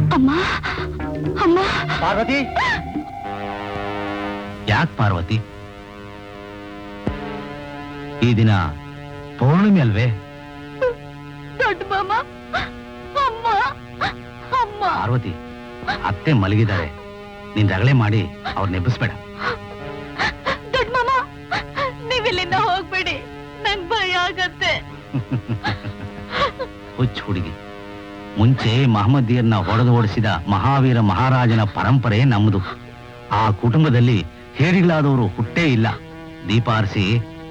ಅಮ್ಮ ಅಮ್ಮ ಪಾರ್ವತಿ ಯಾಕೆ ಪಾರ್ವತಿ ಈ ದಿನ ಪೌರ್ಣಿಮೆ ಅಲ್ವೇ ದೊಡ್ಡ ಮಾಮ ಅಮ್ಮ ಅಮ್ಮ ಪಾರ್ವತಿ ಅತ್ತೆ ಮಲಗಿದ್ದಾರೆ ನೀನ್ ರಗಳೆ ಮಾಡಿ ಅವ್ರ ನೆಬ್ಬಿಸ್ಬೇಡ ದೊಡ್ಡ ಮಾಮ ನೀವಿಲ್ಲಿಂದ ಹೋಗ್ಬೇಡಿ ನಂಗ್ ಭಯ ಆಗತ್ತೆ ಹುಚ್ಚ ಹುಡುಗಿ ಮುಂಚೆ ಮಹಮ್ಮದಿಯರನ್ನ ಹೊಡೆದು ಓಡಿಸಿದ ಮಹಾವೀರ ಮಹಾರಾಜನ ಪರಂಪರೆ ನಮ್ಮದು ಆ ಕುಟುಂಬದಲ್ಲಿ ಹೇಡಿಗಳಾದವರು ಹುಟ್ಟೇ ಇಲ್ಲ ದೀಪ ಆರಿಸಿ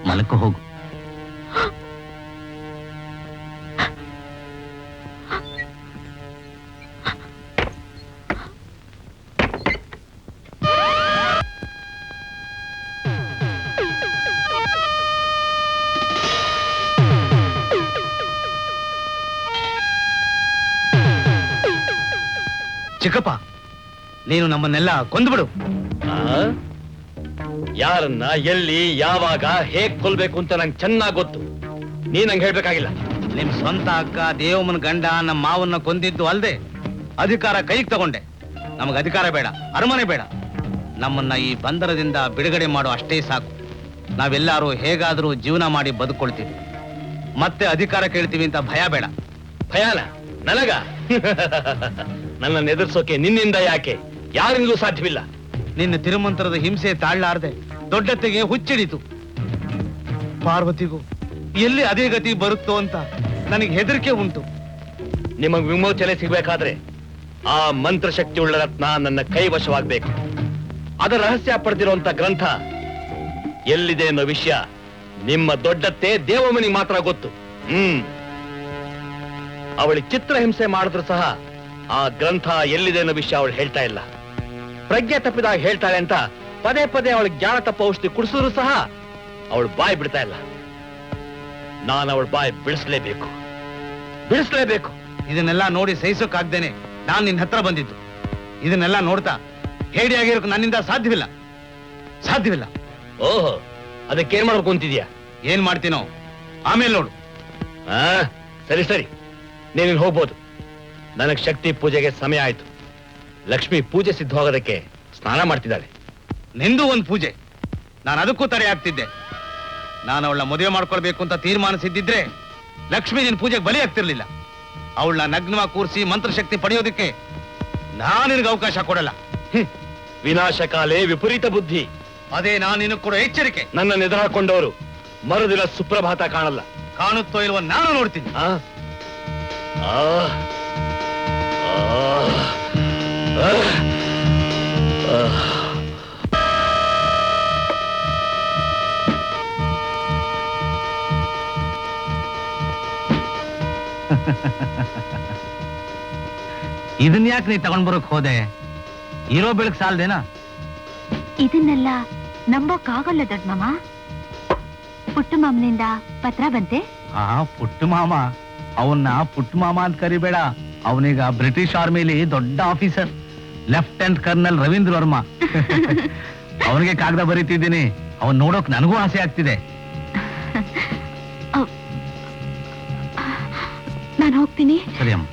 ಮಲಕ ಹೋಗು ಚಿಕ್ಕಪ್ಪ ನೀನು ನಮ್ಮನ್ನೆಲ್ಲ ಕೊಂದ್ಬಿಡು ಯಾರನ್ನ ಎಲ್ಲಿ ಯಾವಾಗ ಹೇಗ್ ಕೊಲ್ಬೇಕು ಅಂತ ನಂಗೆ ಚೆನ್ನಾಗ್ ಗೊತ್ತು ನೀ ನಂಗೆ ಹೇಳ್ಬೇಕಾಗಿಲ್ಲ ನಿಮ್ ಸ್ವಂತ ಅಕ್ಕ ದೇವಮ್ಮನ ಗಂಡ ನಮ್ಮ ಮಾವನ್ನ ಕೊಂದಿದ್ದು ಅಲ್ದೆ ಅಧಿಕಾರ ಕೈಗೆ ತಗೊಂಡೆ ನಮಗ್ ಅಧಿಕಾರ ಬೇಡ ಅರಮನೆ ಬೇಡ ನಮ್ಮನ್ನ ಈ ಬಂದರದಿಂದ ಬಿಡುಗಡೆ ಮಾಡೋ ಅಷ್ಟೇ ಸಾಕು ನಾವೆಲ್ಲಾರು ಹೇಗಾದ್ರೂ ಜೀವನ ಮಾಡಿ ಬದುಕೊಳ್ತೀವಿ ಮತ್ತೆ ಅಧಿಕಾರ ಕೇಳ್ತೀವಿ ಅಂತ ಭಯ ಬೇಡ ಭಯಾನ ನನಗ ನನ್ನನ್ನು ಎದುರಿಸೋಕೆ ನಿನ್ನಿಂದ ಯಾಕೆ ಯಾರಿಂದಲೂ ಸಾಧ್ಯವಿಲ್ಲ ನಿನ್ನ ತಿರುಮಂತ್ರದ ಹಿಂಸೆ ತಾಳ್ಲಾರ್ದೆ ದೊಡ್ಡತ್ತೆಗೆ ಹುಚ್ಚಿಡಿತು ಪಾರ್ವತಿಗೂ ಎಲ್ಲಿ ಅದೇ ಗತಿ ಬರುತ್ತೋ ಅಂತ ನನಗೆ ಹೆದರಿಕೆ ಉಂಟು ನಿಮಗ್ ವಿಮೋಚನೆ ಸಿಗ್ಬೇಕಾದ್ರೆ ಆ ಮಂತ್ರಶಕ್ತಿ ಉಳ್ಳ ರತ್ನ ನನ್ನ ಕೈವಶವಾಗಬೇಕು ಅದರ ರಹಸ್ಯ ಪಡೆದಿರುವಂತ ಗ್ರಂಥ ಎಲ್ಲಿದೆ ಅನ್ನೋ ವಿಷಯ ನಿಮ್ಮ ದೊಡ್ಡತ್ತೆ ದೇವಮ್ಮನಿಗೆ ಮಾತ್ರ ಗೊತ್ತು ಅವಳಿಗೆ ಚಿತ್ರಹಿಂಸೆ ಮಾಡಿದ್ರು ಸಹ ಆ ಗ್ರಂಥ ಎಲ್ಲಿದೆ ಅನ್ನೋ ವಿಷಯ ಅವಳು ಹೇಳ್ತಾ ಇಲ್ಲ ಪ್ರಜ್ಞೆ ತಪ್ಪಿದಾಗ ಹೇಳ್ತಾಳೆ ಅಂತ ಪದೇ ಪದೇ ಅವಳಿಗೆ ಜ್ಞಾನ ತಪ್ಪ ಔಷಧಿ ಕುಡಿಸಿದ್ರು ಸಹ ಅವಳು ಬಾಯಿ ಬಿಡ್ತಾ ಇಲ್ಲ ನಾನು ಅವಳ ಬಾಯಿ ಬಿಡಿಸ್ಲೇಬೇಕು ಇದನ್ನೆಲ್ಲ ನೋಡಿ ಸಹಿಸೋಕಾಗ್ದೇನೆ ನಾನು ನಿನ್ನ ಹತ್ರ ಬಂದಿದ್ದು ಇದನ್ನೆಲ್ಲ ನೋಡ್ತಾ ಹೇಡಿಯಾಗಿರೋಕೆ ನನ್ನಿಂದ ಸಾಧ್ಯವಿಲ್ಲ ಓಹೋ ಅದಕ್ಕೇನ್ ಮಾಡ್ಬೇಕು ಅಂತಿದ್ಯಾ ಏನ್ ಮಾಡ್ತೀನೋ ಆಮೇಲೆ ನೋಡು ಸರಿ ನೀನು ಹೋಗ್ಬೋದು ನನಗ್ ಶಕ್ತಿ ಪೂಜೆಗೆ ಸಮಯ ಆಯ್ತು ಲಕ್ಷ್ಮಿ ಪೂಜೆ ಸಿದ್ಧವಾಗೋದಕ್ಕೆ ಸ್ನಾನ ಮಾಡ್ತಿದ್ದಾಳೆ ನಿಂದು ಒಂದು ಪೂಜೆ ನಾನು ಅದಕ್ಕೂ ತಡೆ ಆಗ್ತಿದ್ದೆ ನಾನು ಅವಳನ್ನ ಮದುವೆ ಮಾಡ್ಕೊಳ್ಬೇಕು ಅಂತ ತೀರ್ಮಾನಿಸಿದ್ದಿದ್ರೆ ಲಕ್ಷ್ಮಿ ನಿನ್ನ ಪೂಜೆಗೆ ಬಲಿ ಆಗ್ತಿರ್ಲಿಲ್ಲ ಅವಳನ್ನ ನಗ್ನವಾಗಿ ಕೂರಿಸಿ ಮಂತ್ರಶಕ್ತಿ ಪಡೆಯೋದಕ್ಕೆ ನಾನು ನಿನಗೆ ಅವಕಾಶ ಕೊಡಲ್ಲ. ವಿನಾಶಕಾಲೇ ವಿಪರೀತ ಬುದ್ಧಿ. ಅದೇ ನಾನು ನಿನಗೆ ಕೊಡೋ ಎಚ್ಚರಿಕೆ. ನನ್ನ ನೆದರಾಕೊಂಡವರು ಮರುದಿನ ಸುಪ್ರಭಾತ ಕಾಣಲ್ಲ. ಕಾಣುತ್ತೋ ಇಲ್ವೋ ನಾನು ನೋಡ್ತೀನಿ. ಆ? ಆ? ಆ? ಆ? ಇದನ್ ಯಾಕೆ ನೀ ತಗೊಂಡ್ ಬರೋಕ್ ಹೋದೆ? ಇರೋ ಬೆಳಕ್ ಸಾಲ್ದೇನಾ? ಇದನ್ನೆಲ್ಲ ನಂಬೋಕ್ಕಾಗಲ್ಲ ದೊಡ್ಡ ಮಾಮ. ಪುಟ್ಟ ಮಾಮನಿಂದ ಪತ್ರ ಬಂತೆ. ಪುಟ್ಟ ಮಾಮ, ಅವನ್ನ ಪುಟ್ಟ ಮಾಮ ಅಂತ ಕರಿಬೇಡ. ಅವನೀಗ ಬ್ರಿಟಿಷ್ ಆರ್ಮಿಲಿ ದೊಡ್ಡ officer, lieutenant colonel Ravindra Varma. ಅವನಿಗೆ ಕಾಗದ ಬರೀತಿದ್ದೀನಿ. ಅವನ್ ನೋಡೋಕ್ ನನಗೂ ಆಸೆ ಆಗ್ತಿದೆ. ನಾನು ಹೋಗ್ತೀನಿ. ಸರಿ ಅಮ್ಮ.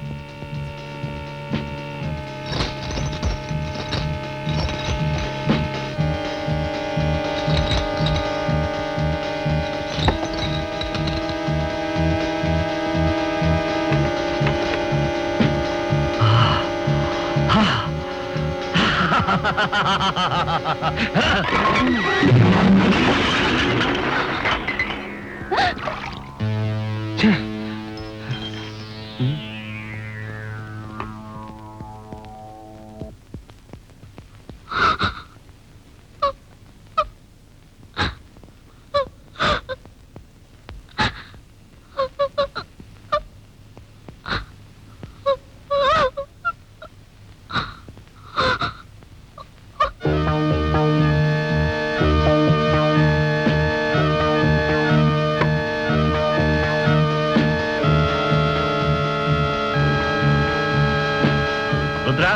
ರುದ್ರ,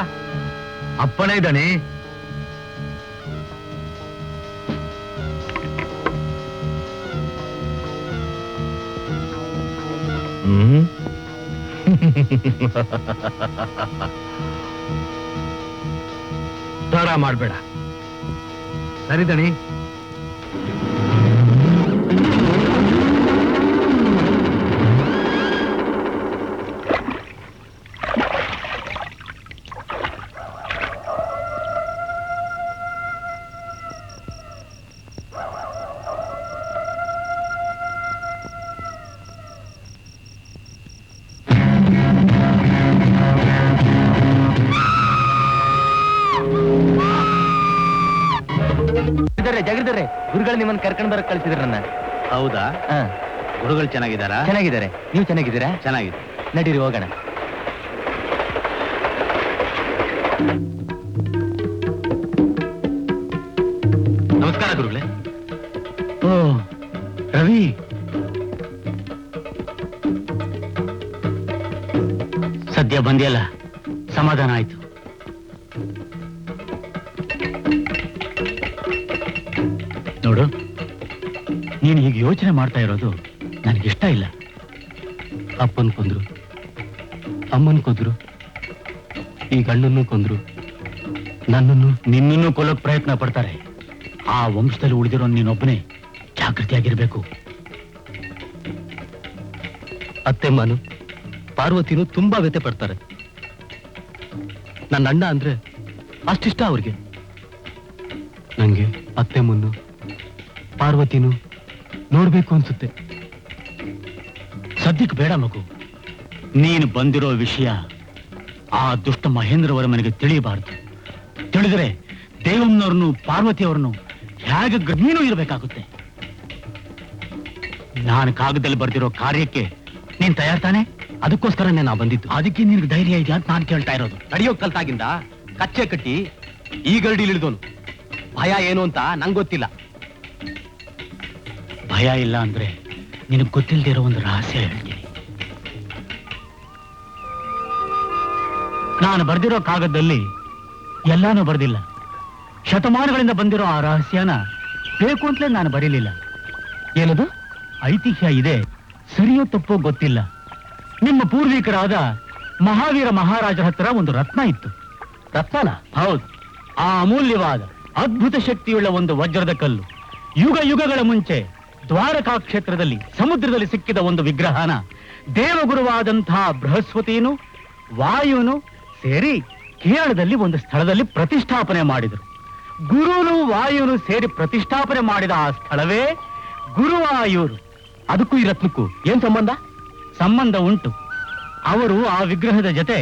ಅಪ್ಪನೇ ಇದ್ದಾನೆ. ತಡ ಮಾಡ್ಬೇಡ. ಸರಿ ದಣಿ. ಜಗರಿದ್ದಾರೆ ಗುರುಗಳು ನಿಮ್ಮನ್ನ ಕರ್ಕೊಂಡು ಬರಕ್ ಕಳಿಸಿದ್ರ ನನ್ನ. ಹೌದಾ? ಗುರುಗಳು ಚೆನ್ನಾಗಿದ್ದಾರಾ? ಚೆನ್ನಾಗಿದ್ದಾರೆ. ನೀವು ಚೆನ್ನಾಗಿದ್ದೀರಾ? ಚೆನ್ನಾಗಿದೆ. ನಡೀರಿ ಹೋಗೋಣ. ನಮಸ್ಕಾರ ಗುರುಗಳೇ. ಓ ರವಿ, ಸದ್ಯ ಬಂದಿಯಲ್ಲ, ಸಮಾಧಾನ ಆಯ್ತು. ನೋಡು, ನೀನು ಹೀಗೆ ಯೋಚನೆ ಮಾಡ್ತಾ ಇರೋದು ನನಗಿಷ್ಟ ಇಲ್ಲ. ಅಪ್ಪನ್ ಕೊಂದ್ರು, ಅಮ್ಮನ್ ಕೊಂದ್ರು, ಈ ಗಂಡನ್ನು ಕೊಂದ್ರು, ನನ್ನನ್ನು ನಿನ್ನನ್ನು ಕೊಲ್ಲೋಕ್ ಪ್ರಯತ್ನ ಪಡ್ತಾರೆ. ಆ ವಂಶದಲ್ಲಿ ಉಳಿದಿರೋ ನೀನೊಬ್ಬನೇ ಜಾಗೃತಿಯಾಗಿರ್ಬೇಕು. ಅತ್ತೆಮ್ಮನು ಪಾರ್ವತಿನೂ ತುಂಬಾ ವ್ಯಥೆ ಪಡ್ತಾರೆ. ನನ್ನ ಅಣ್ಣ ಅಂದ್ರೆ ಅಷ್ಟಿಷ್ಟ ಅವ್ರಿಗೆ. ನಂಗೆ ಅತ್ತೆಮ್ಮನ್ನು ಪಾರ್ವತಿನೂ ನೋಡ್ಬೇಕು ಅನ್ಸುತ್ತೆ. ಸದ್ಯಕ್ಕೆ ಬೇಡ ಮಗು. ನೀನು ಬಂದಿರೋ ವಿಷಯ ಆ ದುಷ್ಟ ಮಹೇಂದ್ರ ವರ್ಮನಿಗೆ ತಿಳಿಯಬಾರದು. ತಿಳಿದರೆ ದೇವಮ್ಮನವ್ರನ್ನು ಪಾರ್ವತಿಯವ್ರನ್ನು ಹೇಗೆ ನೀನು ಇರಬೇಕಾಗುತ್ತೆ. ನಾನು ಕಾಗದಲ್ಲಿ ಬರ್ದಿರೋ ಕಾರ್ಯಕ್ಕೆ ನೀನ್ ತಯಾರ್ ತಾನೆ? ಅದಕ್ಕೋಸ್ಕರನೇ ನಾ ಬಂದಿದ್ದು. ಅದಕ್ಕೆ ನಿನ್ಗೆ ಧೈರ್ಯ ಇದೆಯಾ ಅಂತ ನಾನು ಕೇಳ್ತಾ ಇರೋದು. ನಡೆಯೋ ಕಲ್ತಾಗಿಂದ ಕಚ್ಚೆ ಕಟ್ಟಿ ಈ ಗರಡಿಲಿ ಇಳಿದೋನು. ಭಯ ಏನು ಅಂತ ನಂಗೆ ಗೊತ್ತಿಲ್ಲ. ಭಯ ಇಲ್ಲ ಅಂದ್ರೆ ನಿನಗೆ ಗೊತ್ತಿಲ್ಲದೆ ಇರೋ ಒಂದು ರಹಸ್ಯ ಹೇಳ್ತೀನಿ. ನಾನು ಬರ್ದಿರೋ ಕಾಗದದಲ್ಲಿ ಎಲ್ಲಾನು ಬರ್ದಿಲ್ಲ. ಶತಮಾನಗಳಿಂದ ಬಂದಿರೋ ಆ ರಹಸ್ಯನ ಬೇಕು ಅಂತಲೇ ನಾನು ಬರೀಲಿಲ್ಲ. ಏನದು? ಐತಿಹ್ಯ ಇದೆ, ಸರಿಯೋ ತಪ್ಪೋ ಗೊತ್ತಿಲ್ಲ. ನಿಮ್ಮ ಪೂರ್ವಿಕರಾದ ಮಹಾವೀರ ಮಹಾರಾಜರ ಹತ್ರ ಒಂದು ರತ್ನ ಇತ್ತು. ರತ್ನನ? ಹೌದು. ಆ ಅಮೂಲ್ಯವಾದ ಅದ್ಭುತ ಶಕ್ತಿಯುಳ್ಳ ಒಂದು ವಜ್ರದ ಕಲ್ಲು ಯುಗ ಯುಗಗಳ ಮುಂಚೆ ದ್ವಾರಕಾ ಕ್ಷೇತ್ರದಲ್ಲಿ ಸಮುದ್ರದಲ್ಲಿ ಸಿಕ್ಕಿದ ಒಂದು ವಿಗ್ರಹನ ದೇವಗುರುವಾದಂತಹ ಬೃಹಸ್ಪತಿಯನು ವಾಯುನು ಸೇರಿ ಕೇರಳದಲ್ಲಿ ಒಂದು ಸ್ಥಳದಲ್ಲಿ ಪ್ರತಿಷ್ಠಾಪನೆ ಮಾಡಿದರು. ಗುರುನು ವಾಯುನು ಸೇರಿ ಪ್ರತಿಷ್ಠಾಪನೆ ಮಾಡಿದ ಆ ಸ್ಥಳವೇ ಗುರುವಾಯೂರು. ಅದಕ್ಕೂ ಈ ರತ್ನಕ್ಕೂ ಏನ್ ಸಂಬಂಧ? ಸಂಬಂಧ ಉಂಟು. ಅವರು ಆ ವಿಗ್ರಹದ ಜೊತೆ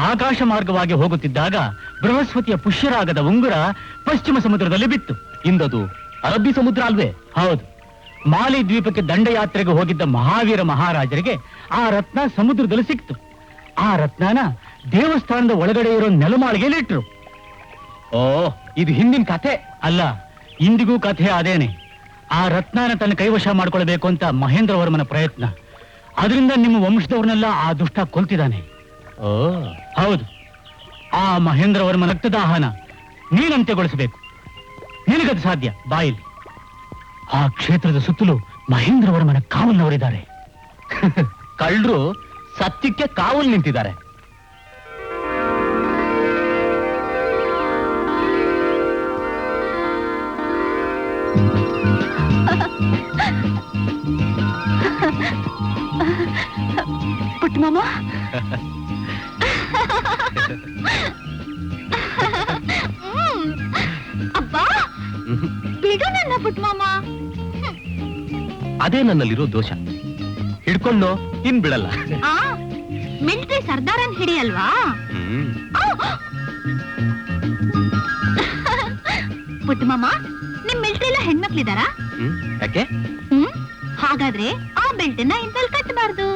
ಆಕಾಶ ಮಾರ್ಗವಾಗಿ ಹೋಗುತ್ತಿದ್ದಾಗ ಬೃಹಸ್ಪತಿಯ ಪುಷ್ಯರಾಗದ ಉಂಗುರ ಪಶ್ಚಿಮ ಸಮುದ್ರದಲ್ಲಿ ಬಿತ್ತು. ಇಂದದು ಅರಬ್ಬಿ ಸಮುದ್ರ ಅಲ್ವೇ? ಹೌದು. ಮಾಲಿ ದ್ವೀಪಕ್ಕೆ ದಂಡಯಾತ್ರೆಗೆ ಹೋಗಿದ್ದ ಮಹಾವೀರ ಮಹಾರಾಜರಿಗೆ ಆ ರತ್ನ ಸಮುದ್ರದಲ್ಲಿ ಸಿಕ್ತು. ಆ ರತ್ನನ ದೇವಸ್ಥಾನದ ಒಳಗಡೆ ಇರೋ ನೆಲಮಾಳಿಗೆಯಲ್ಲಿಟ್ರು. ಓ, ಇದು ಹಿಂದಿನ ಕಥೆ ಅಲ್ಲ, ಇಂದಿಗೂ ಕಥೆ ಅದೇನೆ. ಆ ರತ್ನನ ತನ್ನ ಕೈವಶ ಮಾಡ್ಕೊಳ್ಬೇಕು ಅಂತ ಮಹೇಂದ್ರ ವರ್ಮನ ಪ್ರಯತ್ನ. ಅದರಿಂದ ನಿಮ್ಮ ವಂಶದವ್ರನ್ನೆಲ್ಲ ಆ ದುಷ್ಟ ಕೊಲ್ತಿದ್ದಾನೆ. ಓ ಹೌದು, ಆ ಮಹೇಂದ್ರ ವರ್ಮನ ರಕ್ತದಾಹನ ನೀನಂತ್ಯಗೊಳಿಸಬೇಕು. ನಿನಗದು ಸಾಧ್ಯ. ಬಾಯಿಲಿ ಆ ಕ್ಷೇತ್ರದ ಸುತ್ತಲೂ ಮಹೇಂದ್ರ ವರ್ಮನ ಕಾವಲ್ನವರಿದ್ದಾರೆ. ಕಳ್ಳರು ಸತ್ಯಕ್ಕೆ ಕಾವಲು ನಿಂತಿದ್ದಾರೆ. ಪುಟ್ಟ ಮಾಮ, ಅಬ್ಬಾ ಬಿಡು ನನ್ನ ಪುಟ್ಟ ಮಾಮ. ಅದೇ ನನ್ನಲ್ಲಿರೋ ದೋಷ. ಹಿಡ್ಕೊಂಡು ಇನ್ ಬಿಡಲ್ಲ. ಆ ಮಿಲಿಟರಿ ಸರ್ದಾರನ್ ಹಿಡಿಯಲ್ವಾ? ಪುಟ್ಟ ಮಾಮ, ನಿಮ್ ಮಿಲಿಟರಿ ಎಲ್ಲ ಹೆಣ್ಮಕ್ಳಿದಾರಾ? ಯಾಕೆ? ಹಾಗಾದ್ರೆ ಆ ಬೆಲ್ಟನ್ನ ಇಂತಲ್ಲಿ ಕಟ್ಟಬಾರ್ದು.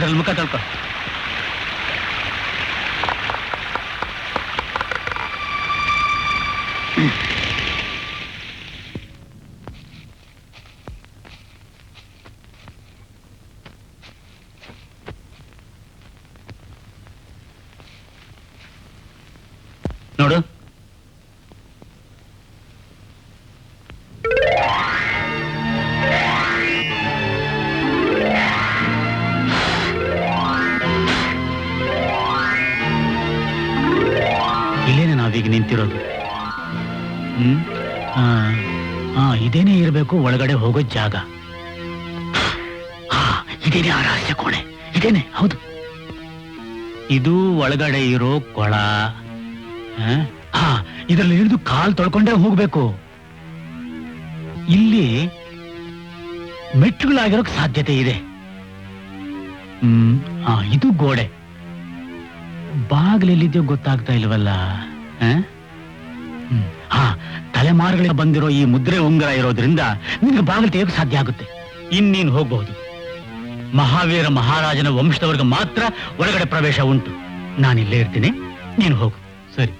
ಅದ್ರಲ್ಲಿ ಮುಖ ತೊಳ್ಕೊ. ನೋಡು, ಇಲ್ಲೇನೆ ನಾವೀಗ ನಿಂತಿರೋದು. ಇದೇನೇ ಇರಬೇಕು ಒಳಗಡೆ ಹೋಗೋ ಜಾಗ. ಇದೇನೆ ಆ ರಹಸ್ಯ ಕೋಣೆ. ಇದೇನೆ, ಹೌದು. ಇದು ಒಳಗಡೆ ಇರೋ ಕೊಳ. ಇದರಲ್ಲಿ ಇಳಿದು ಕಾಲ್ ತೊಳ್ಕೊಂಡೇ ಹೋಗ್ಬೇಕು. ಇಲ್ಲಿ ಮೆಟ್ಟುಗಳಾಗಿರೋಕ್ ಸಾಧ್ಯತೆ ಇದೆ. ಇದು ಗೋಡೆ. ಬಾಗಿಲೆಲ್ಲಿದೆಯೋ ಗೊತ್ತಾಗ್ತಾ ಇಲ್ವಲ್ಲ. ತಲೆಮಾರುಗಳಿಂದ ಬಂದಿರೋ ಈ ಮುದ್ರೆ ಉಂಗುರ ಇರೋದ್ರಿಂದ ನಿನ್ಗೆ ಬಾಗಿಲು ತೆಗೆಯೋಕೆ ಸಾಧ್ಯ ಆಗುತ್ತೆ. ಇನ್ನೀನು ಹೋಗಬಹುದು. ಮಹಾವೀರ ಮಹಾರಾಜನ ವಂಶದವರೆಗೆ ಮಾತ್ರ ಒಳಗಡೆ ಪ್ರವೇಶ ಉಂಟು. ನಾನಿಲ್ಲೇ ಇರ್ತೀನಿ, ನೀನು ಹೋಗು. ಸರಿ.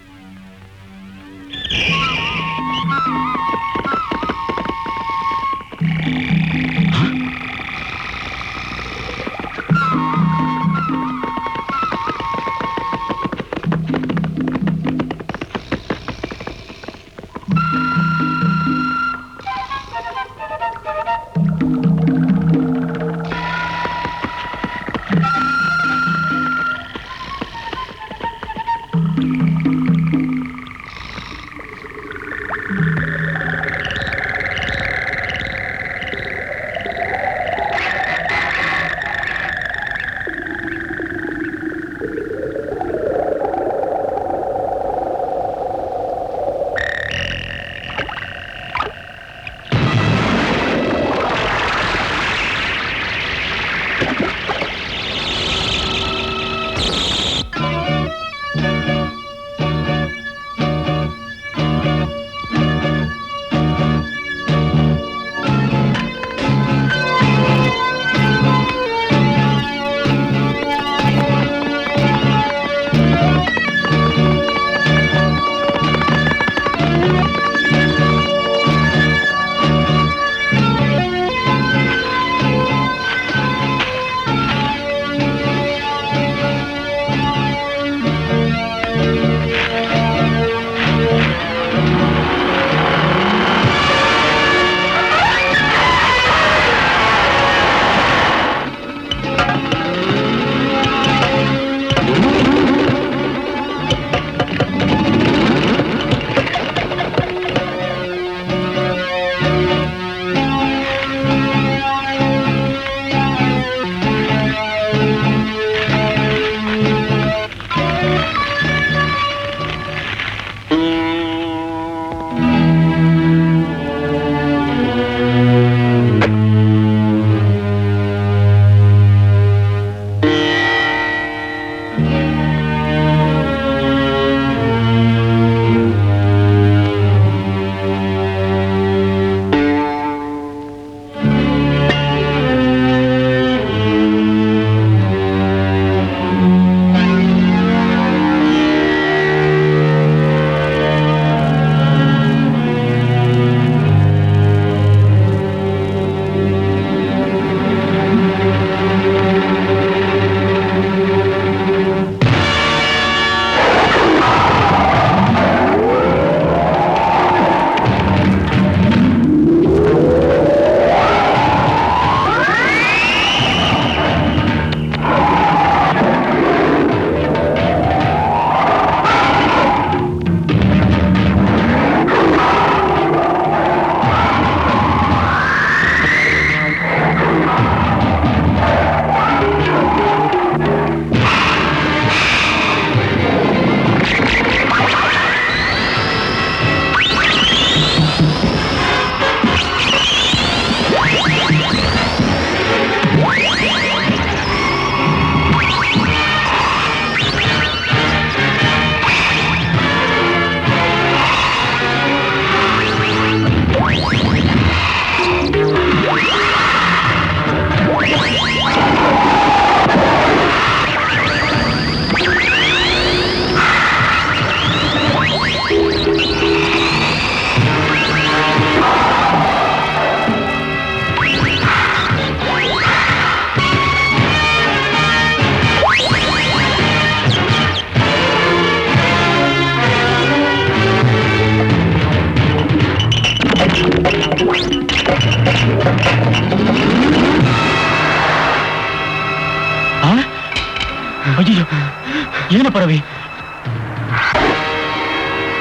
ಏನು ಪರವಿ?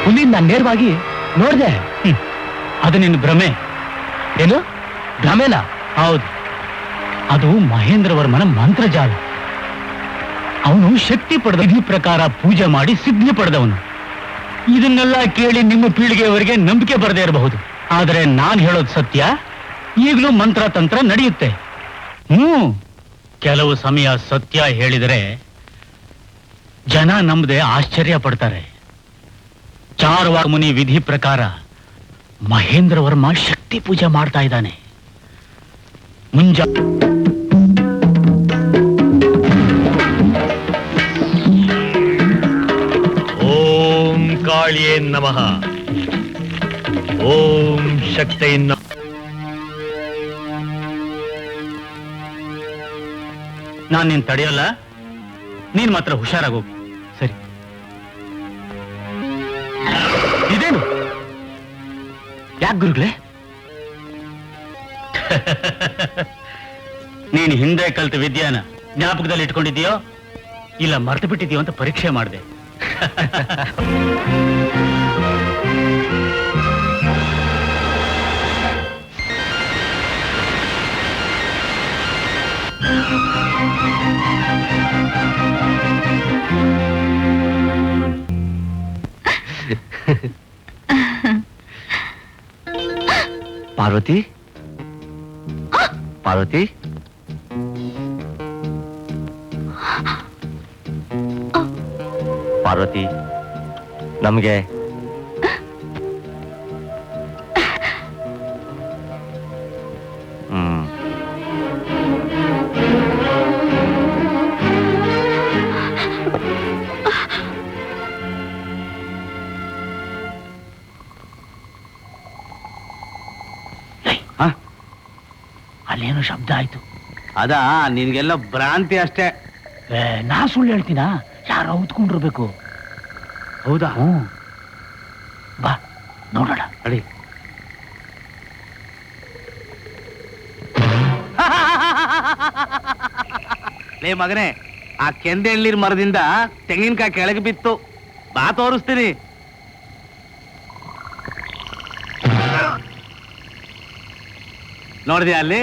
ಹುಲಿನ ನಾನು ನೇರವಾಗಿ ನೋಡ್ದೆ. ಅದು ನಿನ್ನ ಭ್ರಮೆ. ಏನು ಭ್ರಮೆನ? ಹೌದು, ಅದು ಮಹೇಂದ್ರ ವರ್ಮನ ಮಂತ್ರಜಾಲ. ಅವನು ಶಕ್ತಿ ಪಡೆದ ವಿಧಿ ಪ್ರಕಾರ ಪೂಜೆ ಮಾಡಿ ಸಿದ್ಧಿ ಪಡೆದವನು. ಇದನ್ನೆಲ್ಲ ಕೇಳಿ ನಿಮ್ಮ ಪೀಳಿಗೆಯವರೆಗೆ ನಂಬಿಕೆ ಬರದೇ ಇರಬಹುದು, ಆದರೆ ನಾನು ಹೇಳೋದು ಸತ್ಯ. ಈಗಲೂ ಮಂತ್ರ ತಂತ್ರ ನಡೆಯುತ್ತೆ. ಕೆಲವು ಸಮಯ ಸತ್ಯ ಹೇಳಿದರೆ ಜನ ನಂಬದೆ ಆಶ್ಚರ್ಯ ಪಡ್ತಾರೆ. ಚಾರ್ವಾಕ ಮುನಿ ವಿಧಿ ಪ್ರಕಾರ ಮಹೇಂದ್ರ ವರ್ಮ ಶಕ್ತಿ ಪೂಜೆ ಮಾಡ್ತಾ ಇದ್ದಾನೆ. ಓಂ ಕಾಳಿಯೇ ನಮಃ. ಓಂ ಶಕ್ತೈ ನಮಃ. ನಾನು ನೀನ್ ತಡೆಯಲ್ಲ, ನೀನ್ ಮಾತ್ರ ಹುಷಾರಾಗೋಗು. ಸರಿ? ಇದೇನು? ಯಾಕೆ ಗುರುಗಳೇ? ನೀನು ಹಿಂದೆ ಕಲ್ತ ವಿದ್ಯಾನ ಜ್ಞಾಪಕದಲ್ಲಿ ಇಟ್ಕೊಂಡಿದ್ಯೋ ಇಲ್ಲ ಮರ್ತು ಬಿಟ್ಟಿದ್ಯೋ ಅಂತ ಪರೀಕ್ಷೆ ಮಾಡಿದೆ. ಪಾರ್ವತಿ, ಪಾರ್ವತಿ, ಪಾರ್ವತಿ, ನಮಗೆ ಅಲ್ಲೇನೋ ಶಬ್ದ ಆಯ್ತು. ಅದಾ ನಿನ್ಗೆಲ್ಲ ಭ್ರಾಂತಿ ಅಷ್ಟೇ. ನಾ ಸುಳ್ಳು ಹೇಳ್ತೀನಾ? ಯಾರೋ ಹೊತ್ಕೊಂಡಿರ್ಬೇಕು. ಹೌದಾ? ಬಾ ನೋಡೋಣ. ಅಡಿ. ಲೇ ಮಗನೇ, ಆ ಕೆಂದೆಳ್ನೀರ್ ಮರದಿಂದ ತೆಂಗಿನಕಾಯಿ ಕೆಳಗೆ ಬಿತ್ತು. ಬಾ ತೋರಿಸ್ತೀನಿ. ನೋಡಿದ್ಯಾ ಅಲ್ಲಿ?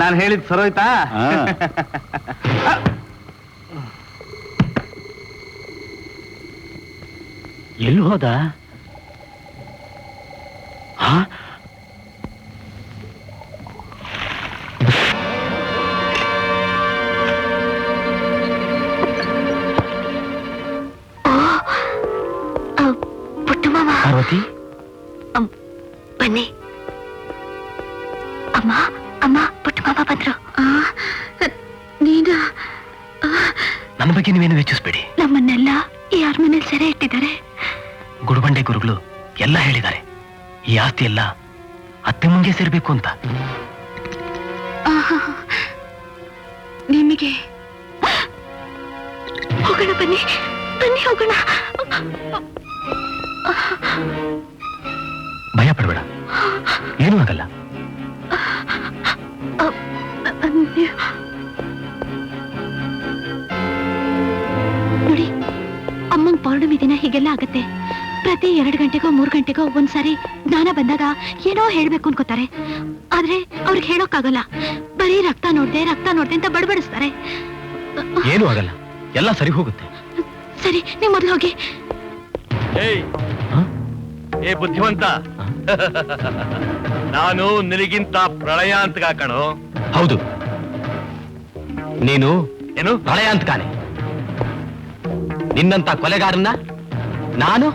ನಾನು ಹೇಳಿದ್ ಸರೋಯ್ತಾ? ಎಲ್ಲಿ ಹೋದ? ಪಾರ್ವತಿ, ಬನ್ನಿ. ಅಮ್ಮ ಅಮ್ಮ, ಪುಟ್ಟ ಮಾಮ ಬಂದ್ರು. ನೀನು ನನ್ನ ಬಗ್ಗೆ ನೀವೇನು ಯೋಚಿಸ್ಬೇಡಿ. ನಮ್ಮನ್ನೆಲ್ಲ ಈ ಅರಮನೆಯಲ್ಲಿ ಸೆರೆ ಇಟ್ಟಿದ್ದಾರೆ. ಗುಡುಬಂಡೆ ಗುರುಗಳು ಎಲ್ಲ ಹೇಳಿದ್ದಾರೆ, ಈ ಆಸ್ತಿ ಎಲ್ಲ ಅತ್ತೆ ಮುಂಗೆ ಸೇರ್ಬೇಕು ಅಂತ. ನಿಮಗೆ ಹೋಗೋಣ, ಬನ್ನಿ ಬನ್ನಿ ಹೋಗೋಣ. ಭಯ ಪಡಬೇಡ, ಏನೂ ಆಗಲ್ಲ. ನೋಡಿ, ಅಮ್ಮಂಗ್ ಪೌರ್ಣಮಿ ದಿನ ಹೀಗೆಲ್ಲ ಆಗತ್ತೆ. ಪ್ರತಿ 2 ಗಂಟೆಗೋ 3 ಗಂಟೆಗೋ ಒಂದ್ಸಾರಿ ಜ್ಞಾನ ಬಂದಾಗ ಏನೋ ಹೇಳ್ಬೇಕು ಅನ್ಕೋತಾರೆ. ಆದ್ರೆ ಅವ್ರಿಗೆ ಹೇಳೋಕ್ಕಾಗಲ್ಲ. ಬರೀ ರಕ್ತ ನೋಡ್ದೆ ಅಂತ ಬಡಬಡಿಸ್ತಾರೆ. ಏನೂ ಆಗಲ್ಲ, ಎಲ್ಲ ಸರಿ ಹೋಗುತ್ತೆ. ಸರಿ, ನೀವು ಮೊದಲು ಹೋಗಿ. ಏ ಬುದ್ಧಿವಂತ, ನಾನು ನಿನಗಿಂತ ಪ್ರಳಯ ಅಂತ ಕಣೋ. ಹೌದು, ನೀನು ಏನು ಪ್ರಳಯ ಅಂತ ಕಾಣೆ. ನಿನ್ನಂತ ಕೊಲೆಗಾರನ್ನ ನಾನು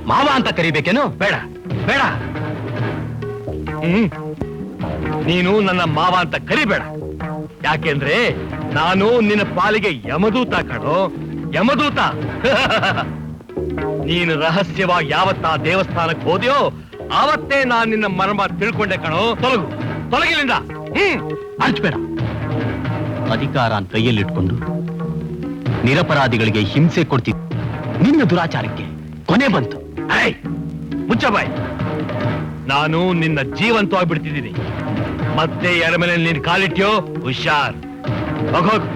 ಮಾವ ಅಂತ ಕರಿಬೇಕೇನು? ಬೇಡ ಬೇಡ, ನೀನು ನನ್ನ ಮಾವ ಅಂತ ಕರಿಬೇಡ. ಯಾಕೆಂದ್ರೆ ನಾನು ನಿನ್ನ ಪಾಲಿಗೆ ಯಮದೂತ ಕಣೋ, ಯಮದೂತ. ನೀನು ರಹಸ್ಯವಾಗಿ ಯಾವತ್ತ ದೇವಸ್ಥಾನಕ್ಕೆ ಹೋದ್ಯೋ ಆವತ್ತೇ ನಾನು ನಿನ್ನ ಮರ್ಮ ತಿಳ್ಕೊಂಡೆ ಕಣೋ. ತೊಲಗು, ತೊಲಗಿಲಿಂದ. ಅರ್ಚಬೇಡ. ಅಧಿಕಾರ ಕೈಯಲ್ಲಿಟ್ಕೊಂಡು ನಿರಪರಾಧಿಗಳಿಗೆ ಹಿಂಸೆ ಕೊಡ್ತಿದ್ದ ನಿನ್ನ ದುರಾಚಾರಕ್ಕೆ ಕೊನೆ ಬಂತು. ಮುಚ್ಚ ಬಾಯ್. ನಾನು ನಿನ್ನ ಜೀವಂತವಾಗಿ ಬಿಡ್ತಿದ್ದೀನಿ. ಮತ್ತೆ ಯಾರ ಮೇಲೆ ನೀನ್ ಕಾಲಿಟ್ಯೋ ಹುಷಾರ್. ಹೋಗೋಗ್.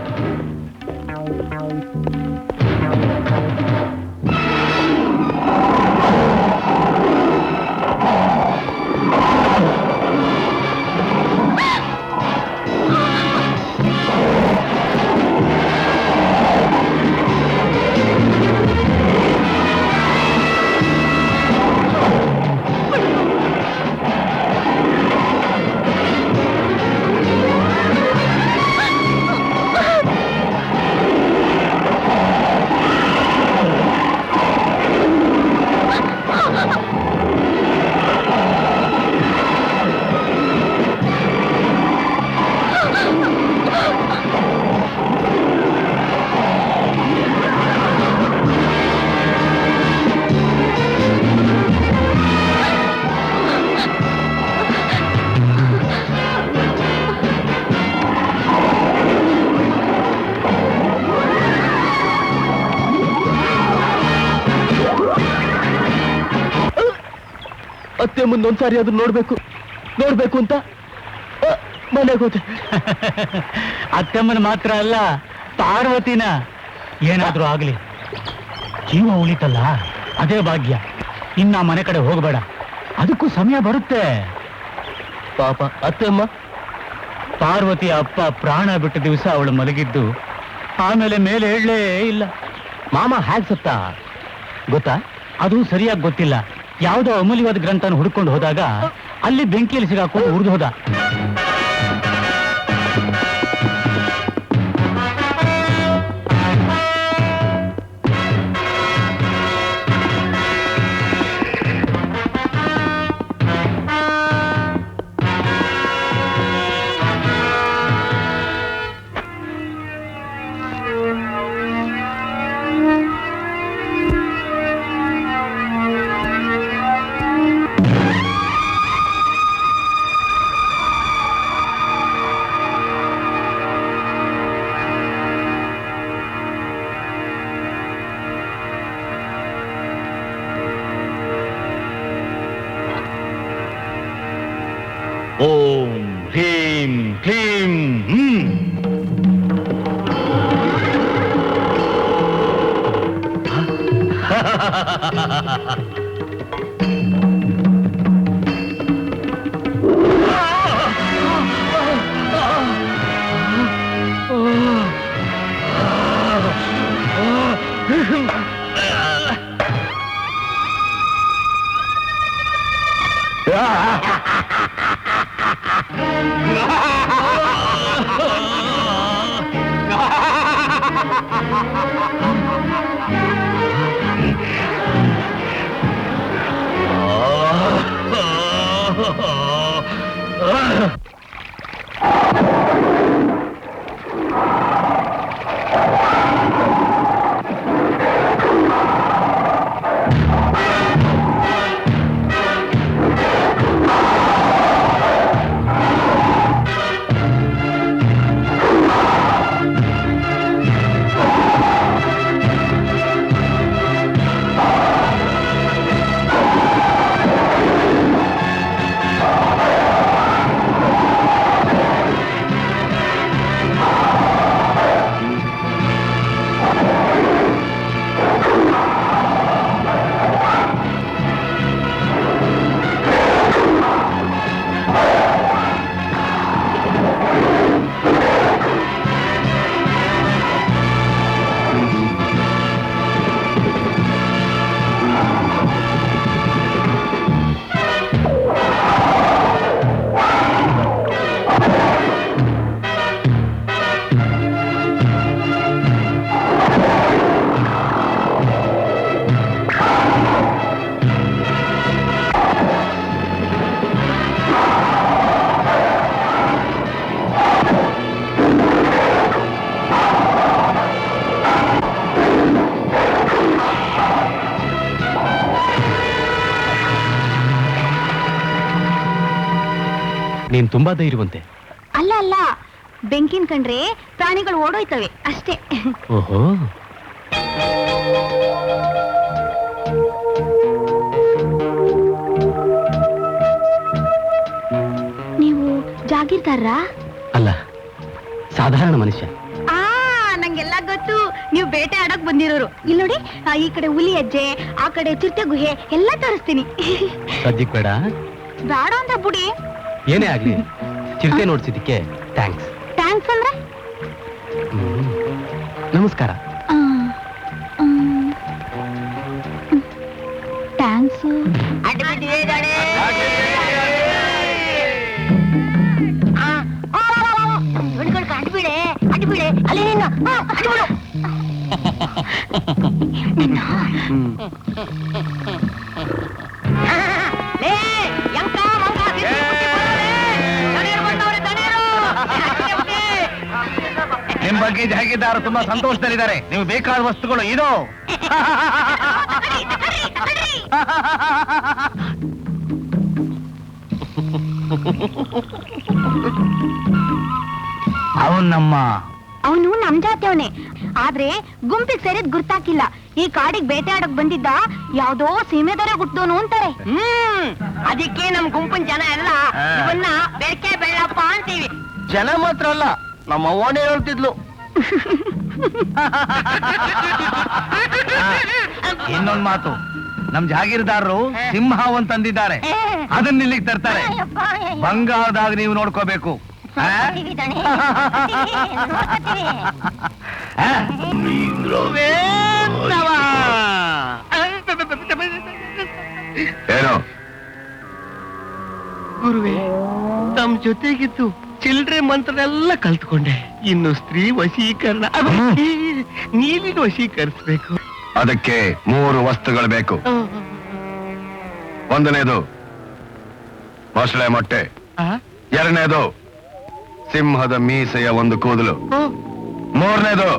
ಅತ್ತೆ ಮುಂದೊಂದ್ಸಾರಿ ಅದನ್ನ ನೋಡ್ಬೇಕು ಅಂತ ಮನೆಗೆ ಹೋದೆ. ಅತ್ತಮ್ಮನ ಮಾತ್ರ ಅಲ್ಲ, ಪಾರ್ವತಿನ. ಏನಾದ್ರೂ ಆಗ್ಲಿ, ಜೀವ ಉಳಿತಲ್ಲ ಅದೇ ಭಾಗ್ಯ. ಇನ್ನ ಮನೆ ಕಡೆ ಹೋಗಬೇಡ, ಅದಕ್ಕೂ ಸಮಯ ಬರುತ್ತೆ. ಪಾಪ ಅತ್ತಮ್ಮ. ಪಾರ್ವತಿ ಅಪ್ಪ ಪ್ರಾಣ ಬಿಟ್ಟ ದಿವಸ ಅವಳು ಮಲಗಿದ್ದು, ಆಮೇಲೆ ಮೇಲೆ ಹೇಳಲೇ ಇಲ್ಲ. ಮಾಮ ಹೇಗ್ ಸತ್ತ ಗೊತ್ತಾ? ಅದು ಸರಿಯಾಗಿ ಗೊತ್ತಿಲ್ಲ. ಯಾವುದೋ ಅಮೂಲ್ಯವಾದ ಗ್ರಂಥನ ಹುಡ್ಕೊಂಡು ಹೋದಾಗ ಅಲ್ಲಿ ಬೆಂಕಿಯಲ್ಲಿ ಸಿಗಾಕೊಂಡು ಉರಿದು ಹೋದ. ಓಂ ಹ್ರೀಂ ಕ್ಲೀಂ ನೀನ್ ತುಂಬಾ ಧೈರ್ಯವಂತೆ. ಅಲ್ಲ ಅಲ್ಲ, ಬೆಂಕಿನ್ ಕಂಡ್ರೆ ಪ್ರಾಣಿಗಳು ಓಡೋಯ್ತವೆ ಅಷ್ಟೇ. ಓಹೋ, ಜಾಗೀರ್ದಾರ? ಅಲ್ಲ, ಸಾಧಾರಣ ಮನುಷ್ಯ. ನಂಗೆಲ್ಲ ಗೊತ್ತು, ನೀವು ಬೇಟೆ ಆಡಕ್ ಬಂದಿರೋರು. ಇಲ್ಲಿ ನೋಡಿ, ಈ ಕಡೆ ಹುಲಿ ಹೆಜ್ಜೆ, ಆ ಕಡೆ ಚಿರತೆ ಗುಹೆ ಎಲ್ಲ ತೋರಿಸ್ತೀನಿ. ಸದ್ಯಕ್ ಬೇಡ. ಬೇಡ ಅಂದ್ರೆ ಬುಡಿ. ಏನೇ ಆಗ್ಲಿ, ಚಿರತೆ ನೋಡ್ಸಿದ್ದಕ್ಕೆ ಥ್ಯಾಂಕ್ಸ್. ಥ್ಯಾಂಕ್ಸ್ ಅಂದ್ರೆ? ನಮಸ್ಕಾರ. ಥ್ಯಾಂಕ್ಸ್. ಅಡ್ಬಿಡೆ ಅಡ್ಬಿಡೆ ಅಲ್ಲಿ ನೀನು ಅಡ್ಬಿಡು. ನಿಮ್ ಬಗ್ಗೆ ಜಾಗೀರ್ದಾರ್ ತುಂಬಾ ಸಂತೋಷದಲ್ಲಿದ್ದಾರೆ. ನೀವು ಬೇಕಾದ ವಸ್ತುಗಳು ಇದು. ಅವನು ನಮ್ ಜಾತಿಯವನೇ, ಆದ್ರೆ ಗುಂಪಿಗೆ ಸೇರಿದ್ ಗುರ್ತಾಕಿಲ್ಲ. ಈ ಕಾಡಿಗೆ ಬೇಟೆ ಆಡಕ್ ಬಂದಿದ್ದ ಯಾವ್ದೋ ಸೀಮೆದರ ಹುಟ್ಟೋನು ಅಂತಾರೆ. ಅದಕ್ಕೆ ನಮ್ ಗುಂಪಿನ ಜನ ಎಲ್ಲ ಇವನ್ನ ಬೆಳಕೆ ಬೆಳ್ಳಪ್ಪ ಅಂತೀವಿ. ಜನ ಮಾತ್ರ ಅಲ್ಲ, ನಮ್ಮ ಅವ್ವನೇ ಹೇಳ್ತಿದ್ಲು. ಇನ್ನೊಂದ್ ಮಾತು, ನಮ್ ಜಾಗೀರ್ದಾರರು ಸಿಂಹ ಒಂದ್ ತಂದಿದ್ದಾರೆ, ಅದನ್ನ ಇಲ್ಲಿಗೆ ತರ್ತಾರೆ. ಬಂಗಾರದಾಗ ನೀವು ನೋಡ್ಕೋಬೇಕು. ಏನೋ ಗುರುವೇ, ತಮ್ಮ ಜೊತೆಗಿದ್ದು ಚಿಲ್ಡ್ರೆ ಮಂತ್ರನೆಲ್ಲ ಕಲ್ತ್ಕೊಂಡೆ. ಇನ್ನು ಸ್ತ್ರೀ ವಶೀಕರಣ, ನೀಲಿನ ವಶೀಕರಿಸ್ಬೇಕು. ಅದಕ್ಕೆ 3 ವಸ್ತುಗಳು ಬೇಕು. ಒಂದನೇದು ಮೊಸಳೆ ಮೊಟ್ಟೆ, ಎರಡನೇದು ಸಿಂಹದ ಮೀಸೆಯ ಒಂದು ಕೂದಲು, ಮೂರನೇದು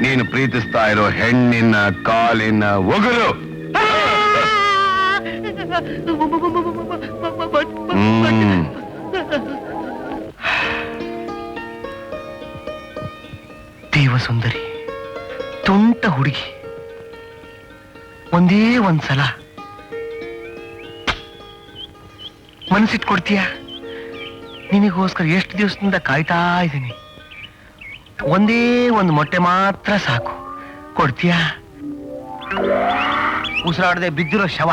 ನೀನು ಪ್ರೀತಿಸ್ತಾ ಇರೋ ಹೆಣ್ಣಿನ ಕಾಲಿನ ಉಗುರು. ದೇವ ಸುಂದರಿ, ತುಂಟ ಹುಡುಗಿ, ಒಂದೇ ಒಂದ್ಸಲ ಮನಸ್ಸಿಟ್ಕೊಡ್ತೀಯ? ನಿನಗೋಸ್ಕರ ಎಷ್ಟು ದಿವಸದಿಂದ ಕಾಯ್ತಾ ಇದ್ದೀನಿ. ಒಂದೇ ಒಂದು ಮೊಟ್ಟೆ ಮಾತ್ರ ಸಾಕು, ಕೊಡ್ತೀಯಾ? ಉಸಿರಾಡದೆ ಬಿದ್ದಿರೋ ಶವ.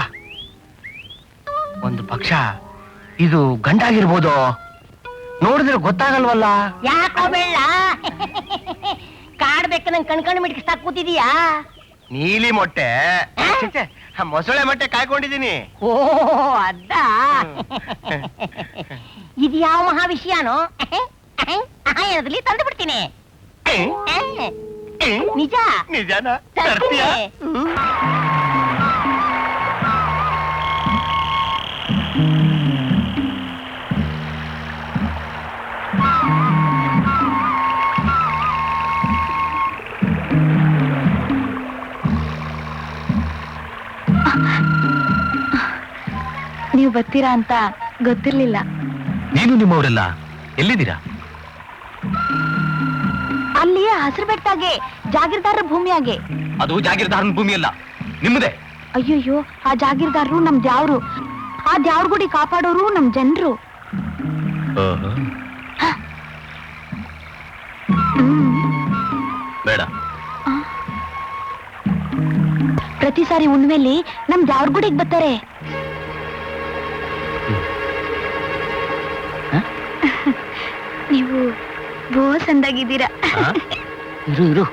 ಒಂದು ಪಕ್ಷ ಇದು ಗಂಡಾಗಿರ್ಬೋದು, ನೋಡಿದ್ರೆ ಗೊತ್ತಾಗಲ್ವಲ್ಲ. ಯಾಕೋ ಬೇಡ ಕಾಡ್ಬೇಕು ನಂಗೆ ಕಣ್ಕಂಡು ಮಿಟ್ಕಿಸ್ತಾ ಕೂತಿದೀಯಾ? ನೀಲಿ ಮೊಟ್ಟೆ, ಮೊಸಳೆ ಮೊಟ್ಟೆ ಕಾಯ್ಕೊಂಡಿದ್ದೀನಿ. ಓ ಅದ ಇದು ಯಾವ ಮಹಾ ವಿಷಯನೋ? ಏನದಲ್ಲಿ ತಂದು ಬಿಡ್ತೀನಿ. ನಿಜ ನಿಜಾನ ತರ್ತೀಯಾ? ನೀವು ಬರ್ತೀರಾ ಅಂತ ಗೊತ್ತಿರ್ಲಿಲ್ಲ. ನೀನು ನಿಮ್ಮವರೆಲ್ಲ ಎಲ್ಲಿದ್ದೀರಾ? ಅಲ್ಲಿ ಹಸಿರು ಬೆಟ್ಟಾಗೆ, ಜಾಗೀರ್ದಾರರ ಭೂಮಿಯಾಗೆ. ಅದು ಜಾಗೀರ್ದಾರನ ಭೂಮಿ ಅಲ್ಲ, ನಿಮ್ಮದೇ. ಅಯ್ಯಯ್ಯೋ, ಆ ಜಾಗೀರ್ದಾರರು ನಮ್ ದ್ಯಾವ್ರು, ಆ ದ್ಯಾವ್ರ ಗುಡಿ ಕಾಪಾಡೋರು ನಮ್ ಜನರು. ಬೇಡ. ಪ್ರತಿ ಸಾರಿ ಉಣ್ಮೇಲಿ ನಮ್ ದ್ಯಾವ್ರ ಗುಡಿಗೆ ಬರ್ತಾರೆ. ನೀವು ಬೋಸ್ ಅಂದಾಗಿದ್ದೀರಾ. ಇರು ಇರು.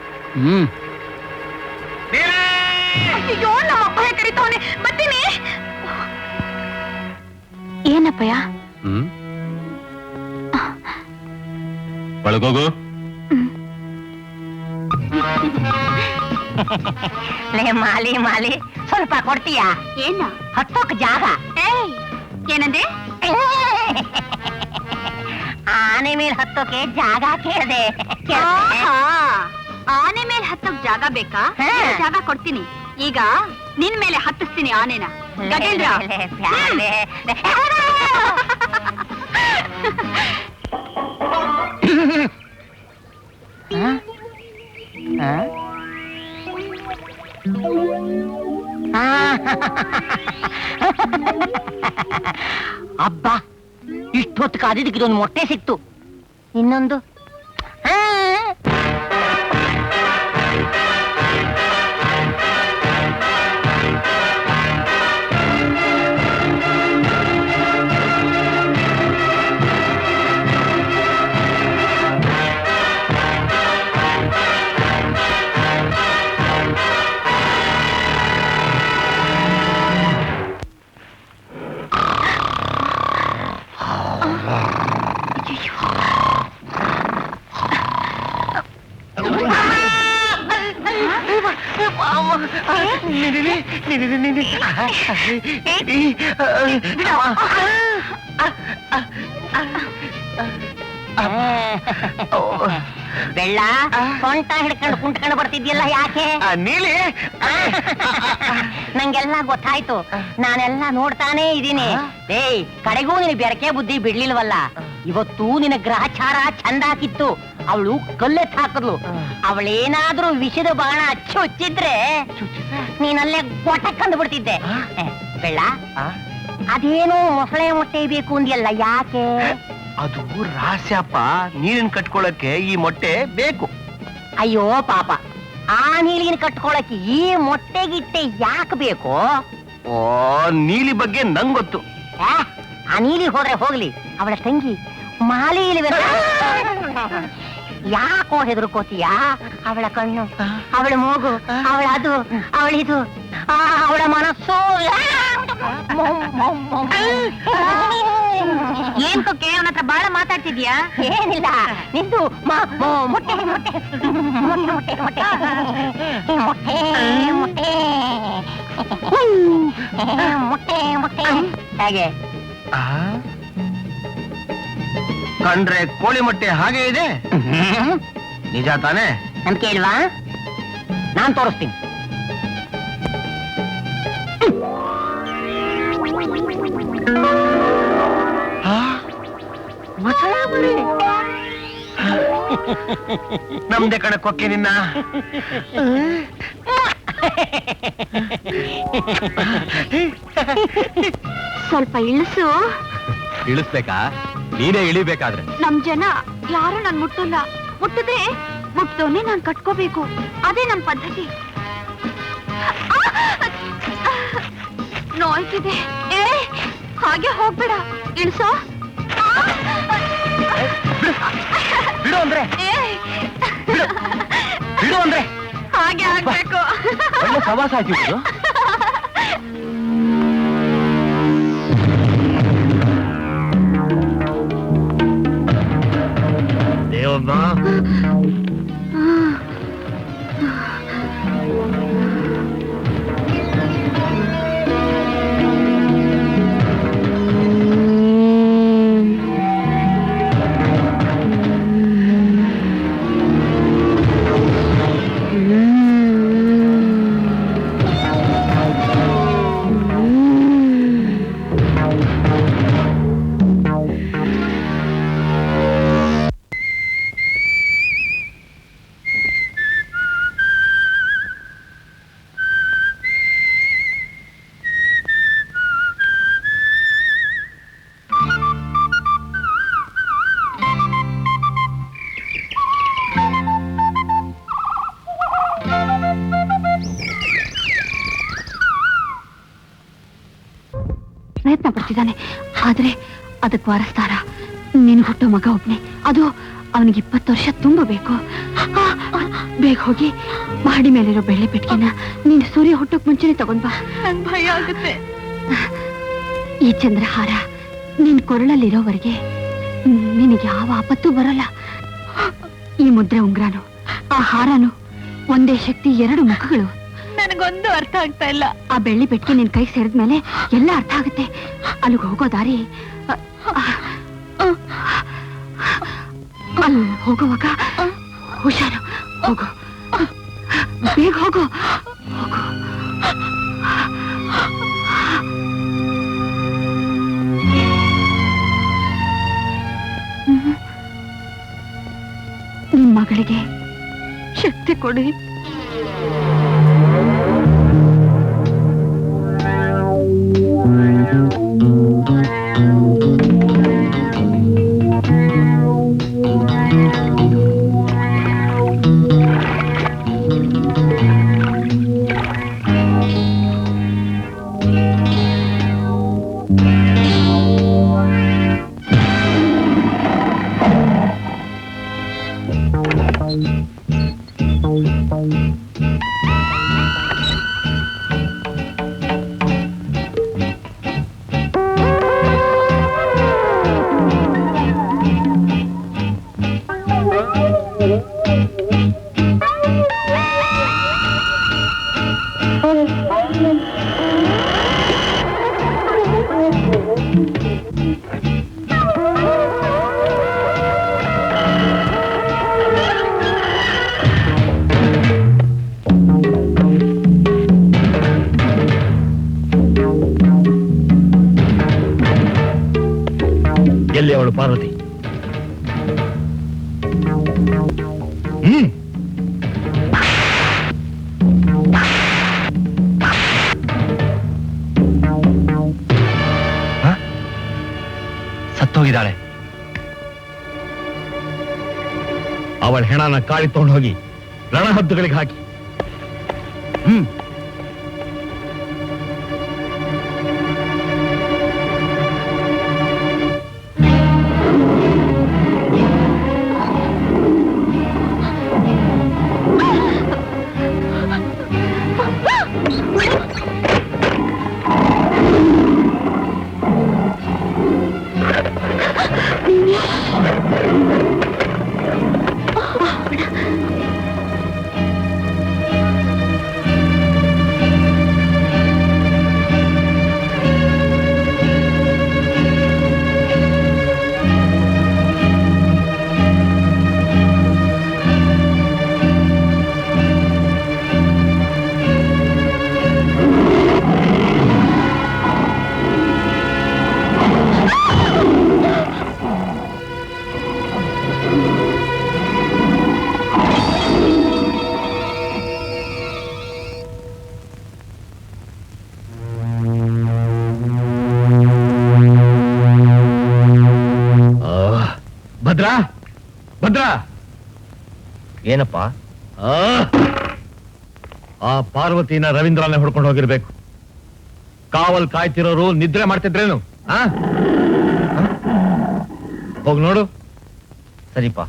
ಅಯ್ಯೋ, ನಮ್ಮ ಅಪ್ಪಯ್ಯ ಕರೀತಾವನೆ, ಬರ್ತೀನಿ. ಏನಪ್ಪಯ್ಯ? ಒಳಗೋಗು. ಮಾಲಿ ಮಾಲಿ ಸ್ವಲ್ಪ ಕೊಡ್ತೀಯಾ? ಏನು ಹತ್ತೋಕ್ ಜಾಗ? ಏನಂದೆ? ಆನೆ ಮೇಲೆ ಹತ್ತೋಕೆ ಜಾಗ ಕೇಳಿದೆ. ಆನೆ ಮೇಲೆ ಹತ್ತೋಕ್ ಜಾಗ ಬೇಕಾ? ಜಾಗ ಕೊಡ್ತೀನಿ. ಈಗ ನಿನ್ ಮೇಲೆ ಹತ್ತಿಸ್ತೀನಿ ಆನೆನ. ಗಜೇಂದ್ರ ಅಬ್ಬಾ, ಇಷ್ಟೊತ್ತು ಕಾದಿದ್ದಕ್ಕೆ ಇದೊಂದು ಮೊಟ್ಟೆ ಸಿಕ್ತು. ಇನ್ನೊಂದು ಬೆಳ್ಳ ಸೊಂಟ ಹಿಡ್ಕೊಂಡು ಕುಂಟ್ಕೊಂಡು ಬರ್ತಿದ್ಯಲ್ಲ, ಯಾಕೆ? ನೀಲಿ ನಂಗೆಲ್ಲ ಗೊತ್ತಾಯ್ತು, ನಾನೆಲ್ಲ ನೋಡ್ತಾನೇ ಇದೀನಿ. ಏಯ್, ಕಡೆಗೂ ನಿನ್ ಬೆರಕೆ ಬುದ್ಧಿ ಬಿಡ್ಲಿಲ್ವಲ್ಲ. ಇವತ್ತು ನಿನ್ನ ಗ್ರಹಚಾರ ಚಂದಾಕಿತ್ತು. ಅವಳು ಕಲ್ಲೆತ್ ಹಾಕದ್ಲು. ಅವಳೇನಾದ್ರೂ ವಿಷದ ಬಾಣ ಹಚ್ಚಿದ್ರೆ ನೀನಲ್ಲೇ ಗೊಟ್ಟಕ್ಕಂದು ಬಿಡ್ತಿದ್ದೆ. ಬೆಳ್ಳ, ಅದೇನೋ ಮೊಸಳೆ ಮೊಟ್ಟೆ ಬೇಕು ಅಂದ್ಯಲ್ಲ, ಯಾಕೆ? ಅದು ರಹಸ್ಯಪ್ಪ. ನೀರಿನ ಕಟ್ಕೊಳಕ್ಕೆ ಈ ಮೊಟ್ಟೆ ಬೇಕು. ಅಯ್ಯೋ ಪಾಪ, ಆ ನೀಲಿನ ಕಟ್ಕೊಳಕ್ಕೆ ಈ ಮೊಟ್ಟೆ ಗಿಟ್ಟೆ ಯಾಕೆ ಬೇಕು? ಓ, ನೀಲಿ ಬಗ್ಗೆ ನಂಗ್ ಗೊತ್ತು. ಆ ನೀಲಿ ಹೋದ್ರೆ ಹೋಗ್ಲಿ, ಅವಳ ತಂಗಿ ಮಾಲಿ ಇಲ್ವೇನ? ಯಾಕೋ ಹೆದರ್ಕೋತೀಯ? ಅವಳ ಕಣ್ಣು, ಅವಳ ಮೂಗು, ಅವಳ ಅದು, ಅವಳಿದು, ಅವಳ ಮನಸ್ಸು. ಏನ್ ಕೊಕ್ಕೆ ಅವನ ಹತ್ರ ಬಾಳ ಮಾತಾಡ್ತಿದ್ಯಾ? ಏನಿಲ್ಲ, ನಿಂದು ಮೊಟ್ಟೆ ಮೊಟ್ಟೆ ಮೊಟ್ಟೆ ಮೊಟ್ಟೆ ಮೊಟ್ಟೆ ಮೊಟ್ಟೆ ಮೊಟ್ಟೆ ಹೇಗೆ? ಕಂಡ್ರೆ ಕೋಳಿ ಮೊಟ್ಟೆ ಹಾಗೆ ಇದೆ. ನಿಜ ತಾನೇ? ನಂಬಿಕೆ ಇಲ್ವಾ? ನಾನ್ ತೋರಿಸ್ತೀನಿ. ನಮ್ದೆ ಕಣ ಕೊಕ್ಕೆ ನಿನ್ನ. ಸ್ವಲ್ಪ ಇಳಿಸು. ಇಳಿಸ್ಬೇಕಾ? ನೀನೇ ಇಳಿಬೇಕಾದ್ರೆ. ನಮ್ ಜನ ಯಾರು ನನ್ ಮುಟ್ಟಲ್ಲ. ಮುಟ್ಟಿದ್ರೆ ಮುಟ್ಟೋನೆ ನಾನ್ ಕಟ್ಕೋಬೇಕು. ಅದೇ ನಮ್ ಪದ್ಧತಿ. ನೋಯ್ತಿದೆ. ಹಾಗೆ ಹೋಗ್ಬೇಡ, ಇಳಿಸೋ. ಬಿಡು ಅಂದ್ರೆ, ಬಿಡು ಅಂದ್ರೆ. ಹಾಗೆ ಆಗ್ಬೇಕು. ಒಳ್ಳೆ ಸವಾಸ ಆಯ್ತು. ದೇವಮ್ಮ, ಪ್ರಯತ್ನ ಪಡ್ತಿದ್ದಾನೆ. ಆದ್ರೆ ಅದಕ್ಕೆ ವಾರಸ್ತಾರ ನೀನು ಹುಟ್ಟೋ ಮಗ ಒಬ್ನೇ. ಅದು ಅವನಿಗೆ 20 ವರ್ಷ ತುಂಬಬೇಕು. ಬೇಗ ಹೋಗಿ ಮಾಡಿ ಮೇಲಿರೋ ಬೆಳ್ಳಿ ಪೆಟ್ಟಿಗೆನ ನೀನು ಸೂರ್ಯ ಹುಟ್ಟೋಕ್ ಮುಂಚೆನೆ ತಗೊಂಡ್ ಬಾ. ನಂಗೆ ಭಯ ಆಗುತ್ತೆ. ಈ ಚಂದ್ರಹಾರ ನಿನ್ ಕೊರಳಲ್ಲಿರೋವರೆಗೆ ನಿನಗೆ ಯಾವ ಆಪತ್ತು ಬರಲ್ಲ. ಈ ಮುದ್ರೆ ಉಂಗ್ರಾನು, ಆ ಹಾರನು ಒಂದೇ ಶಕ್ತಿ, 2 ಮುಖಗಳು. ನನಗೊಂದು ಅರ್ಥ ಆಗ್ತಾ ಇಲ್ಲ. ಆ ಬೆಳ್ಳಿ ಪೆಟ್ಟಿಗೆ ನಿನ್ ಕೈ ಸೇರಿದ್ಮೇಲೆ ಎಲ್ಲ ಅರ್ಥ ಆಗುತ್ತೆ. ಅಲ್ಲಿಗೆ ಹೋಗೋ ದಾರಿ, ಅಲ್ಲಿ ಹೋಗುವಾಗ ಹುಷಾರು. ಹೋಗು, ಬೇಗ ಹೋಗು. ಹೋಗು. ನಿಮ್ ಮಗಳಿಗೆ ಶಕ್ತಿ ಕೊಡಿ. ಎಲ್ಲಿ ಅವಳು ಪಾರ್ವತಿ? ಸತ್ತೋಗಿದ್ದಾಳೆ. ಅವಳ ಹೆಣನ ಕಾಳಿ ತಗೊಂಡು ಹೋಗಿ ರಣಹದ್ದುಗಳಿಗೆ ಹಾಕಿ. ಭದ್ರಾ, ಭದ್ರಾ, ಏನಪ್ಪ? ಆ ಪಾರ್ವತಿನ ರವೀಂದ್ರನೇ ಹೊಡ್ಕೊಂಡು ಹೋಗಿರ್ಬೇಕು. ಕಾವಲ್ ಕಾಯ್ತಿರೋರು ನಿದ್ರೆ ಮಾಡ್ತಿದ್ರೇನು? ಹೋಗ್ ನೋಡು. ಸರಿಪ್ಪ.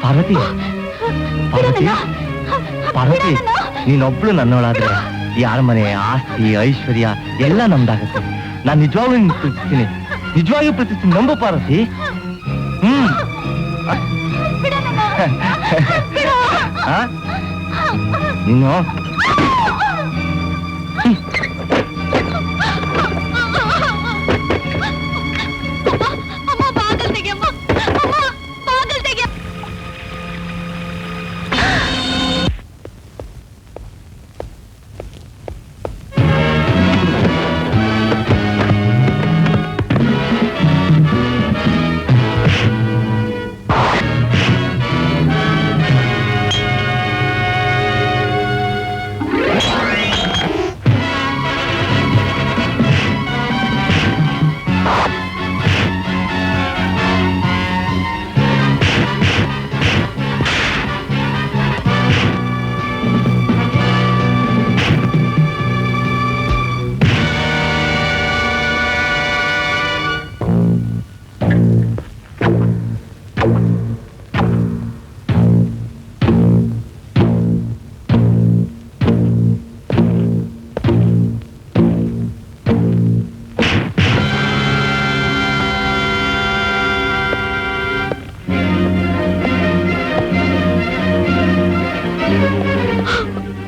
ಪಾರ್ವತಿ, ಪಾರ್ವತಿ, ಪಾರ್ವತಿ, ನೀನೊಬ್ಳು ನನ್ನೋಳಾದ್ರೆ ಯಾರ ಮನೆ ಆಸ್ತಿ ಐಶ್ವರ್ಯ ಎಲ್ಲ ನಮ್ದಾಗತ್ತೆ. ನಾನ್ ನಿಜವಾಗ್ಲೂ ನಿನ್ ಪ್ರೀತಿಸ್ತೀನಿ, ನಿಜವಾಗಿಯೂ ಪ್ರೀತಿಸ್ತೀನಿ. ನಂಬು ಪಾರ್ವತಿ. ನೀನು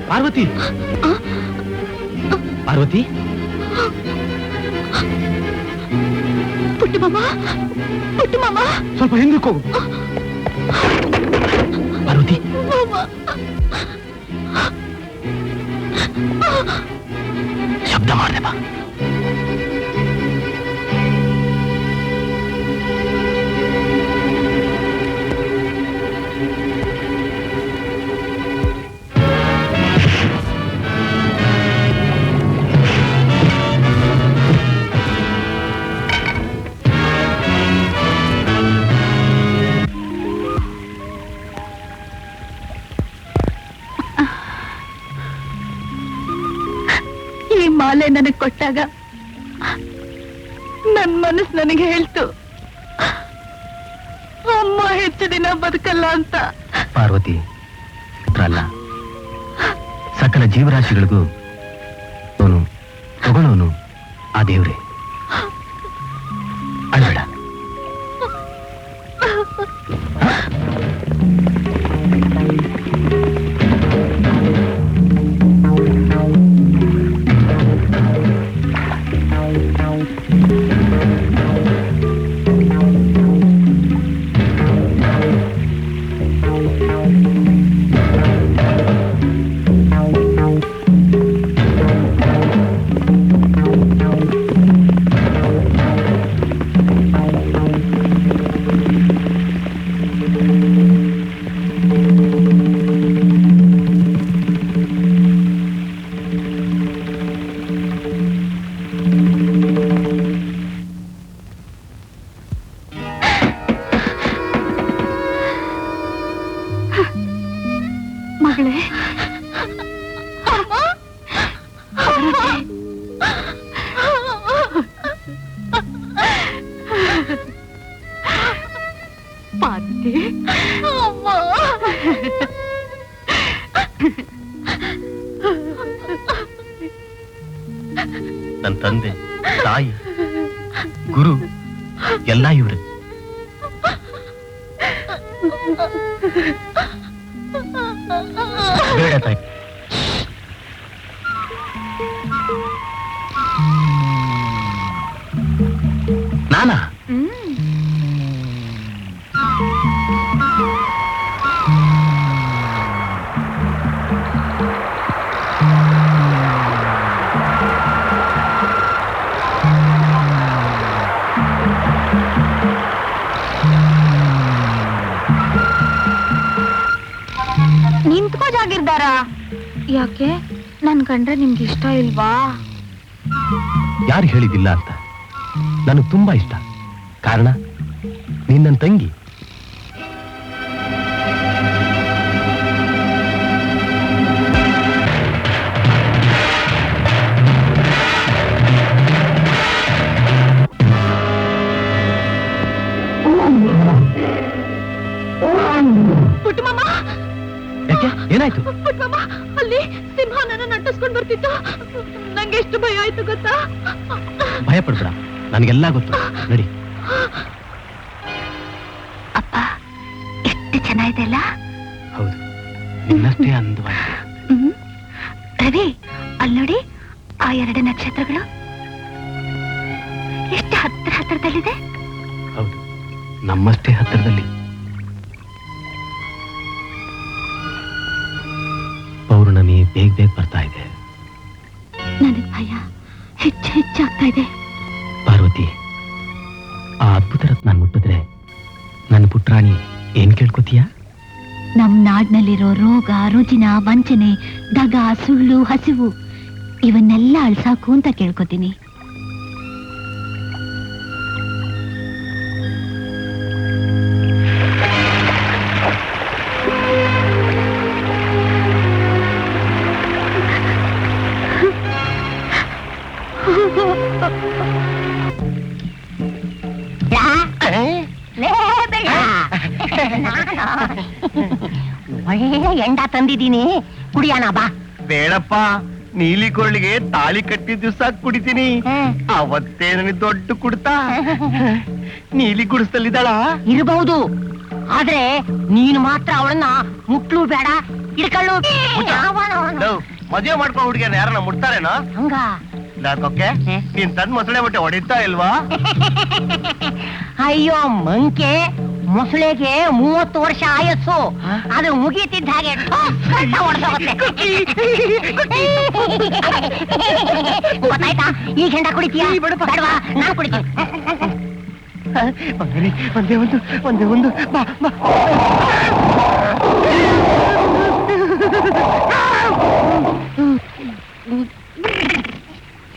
ಪಾರ್ವತಿ, ಪಾರ್ವತಿ, ಪುಟ್ಟು ಮಾಮ, ಪುಟ್ಟು ಮಾಮ, ಸ್ವಲ್ಪ ಹಿಂದಕ್ಕೆ ಹೋಗು. ಪಾರ್ವತಿ, ಶಬ್ದ ಮಾಡಿದೆ ಬಾ. ಮಾಲೆ ನನಗೆ ಕೊಟ್ಟಾಗ ನನ್ ಮನಸ್ಸು ನನಗೆ ಹೇಳ್ತು ಅಮ್ಮ ಹೆಚ್ಚು ದಿನ ಬದುಕಲ್ಲ ಅಂತ. ಪಾರ್ವತಿ ಅಲ್ಲ, ಸಕಲ ಜೀವರಾಶಿಗಳಿಗೂ ಅವನು ತಗೊಳ್ಳೋನು ಆ ದೇವ್ರೆ. ಅಳಬೇಡ. ಮಗಳೇ, ಪಾರ್ವತಿ, ನನ್ನ ತಂದೆ, ತಾಯಿ, ಗುರು ಎಲ್ಲ ಇವ್ರೆ. ಬೇಡ ತಾಯಿ. ನಾನಾ? ನಿಂತ್ಕೋ ಜಾಗಿರ್ದಾರ. ಯಾಕೆ ನನ್ ಕಂಡ್ರೆ ನಿಮ್ಗೆ ಇಷ್ಟ ಇಲ್ವಾ? ಯಾರು ಹೇಳಿದಿಲ್ಲ ಅಂತ. ನನಗೆ ತುಂಬಾ ಇಷ್ಟ. ಕಾರಣ ನೀನ್ ನನ್ನ ತಂಗಿ. ಪುಟ್ಟಮ್ಮ, ಯಾಕೆ? ಏನಾಯ್ತು? ಪುಟ್ಟಮ್ಮ, ಅಲ್ಲಿ ಸಿಂಹ ನನ್ನ ನಟ್ಟಿಸ್ಕೊಂಡ್ ಬರ್ತಿತ್ತು. ನಂಗೆ ಎಷ್ಟು ಭಯ ಆಯ್ತು ಗೊತ್ತಾ? ಭಯ ಪಡ್ಬೇಡ, ನನಗೆಲ್ಲ ಗೊತ್ತು. ನಡಿ. ಅಪ್ಪ, ಎಷ್ಟು ಚೆನ್ನಾಗಿದೆ ಅಲ್ಲ? ಹೌದು, ನಿನ್ನಷ್ಟೇ ಅಂದವಾಗಿದೆ. ರವಿ, ಅಲ್ಲಿ ನೋಡಿ, ಆ 2 ನಕ್ಷತ್ರಗಳು ಎಷ್ಟು ಹತ್ರದಲ್ಲಿದೆ. ಹೌದು, ನಮ್ಮಷ್ಟೇ ಹತ್ತಿರದಲ್ಲಿ. ಪೌರ್ಣಮಿ ಬೇಗ ಬರ್ತಾ ಇದೆ. ನನಗೆ ಭಯ ಹೆಚ್ಚಾಗ್ತಾ ಇದೆ. ಪಾರ್ವತಿ, ಆ ಅದ್ಭುತ ರತ್ನ ಮುಟ್ಟಿದ್ರೆ ನನ್ನ ಪುಟ್ರಾಣಿ ಏನ್ ಕೇಳ್ಕೊತೀಯ? ನಮ್ ನಾಡ್ನಲ್ಲಿರೋ ರೋಗ, ರುಜಿನ, ವಂಚನೆ, ದಗ, ಸುಳ್ಳು, ಹಸಿವು ಇವನ್ನೆಲ್ಲ ಅಳ್ಸಾಕು ಅಂತ ಕೇಳ್ಕೊತೀನಿ. ಒಳ್ಳೆ ಎಂಡ ತಂದಿದ್ದೀನಿ, ಕುಡಿಯೋಣ ಬಾ. ಬೇಡಪ್ಪ, ನೀಲಿ ಕೊರಳಿಗೆ ತಾಳಿ ಕಟ್ಟಿದ ದಿವಸ ಕುಡಿತೀನಿ. ಅವತ್ತೇ ನನಗೆ ದೊಡ್ಡ ಕುಡ್ತಾ. ನೀಲಿ ಗುಡಿಸ್ತಲ್ಲಿದ್ದಾಳ? ಇರಬಹುದು, ಆದ್ರೆ ನೀನು ಮಾತ್ರ ಅವಳನ್ನ ಮುಟ್ಲು ಬೇಡ, ಹಿಡ್ಕೊಳ್ಳು. ಮದುವೆ ಮಾಡ್ಕೊ ಹುಡುಗಿಯನ್ನ ಯಾರನ್ನ ಮುಟ್ತಾರೇನೋ? ಹಂಗ ಯಾಕೊಕ್ಕೆ ನೀನ್ ತನ್ ಮೊಸಳೆ ಬಟ್ಟೆ ಹೊಡಿತಾ ಇಲ್ವಾ? ಅಯ್ಯೋ ಮಂಕೆ, ಮೊಸಳೆಗೆ 30 ವರ್ಷ ಆಯಸ್ಸು. ಅದು ಮುಗೀತಿದ್ದ ಹಾಗೆ ಹೊಡೆದೋಗುತ್ತೆ. ಗೊತ್ತಾಯ್ತಾ? ಈ ಗಂಡ ಕುಡಿತೀಯಾ? ಬೇಡವಾ? ನಾನು ಕುಡಿತೀನಿ. ಒಂದೇ ಒಂದು ಬಾ ಬಾ.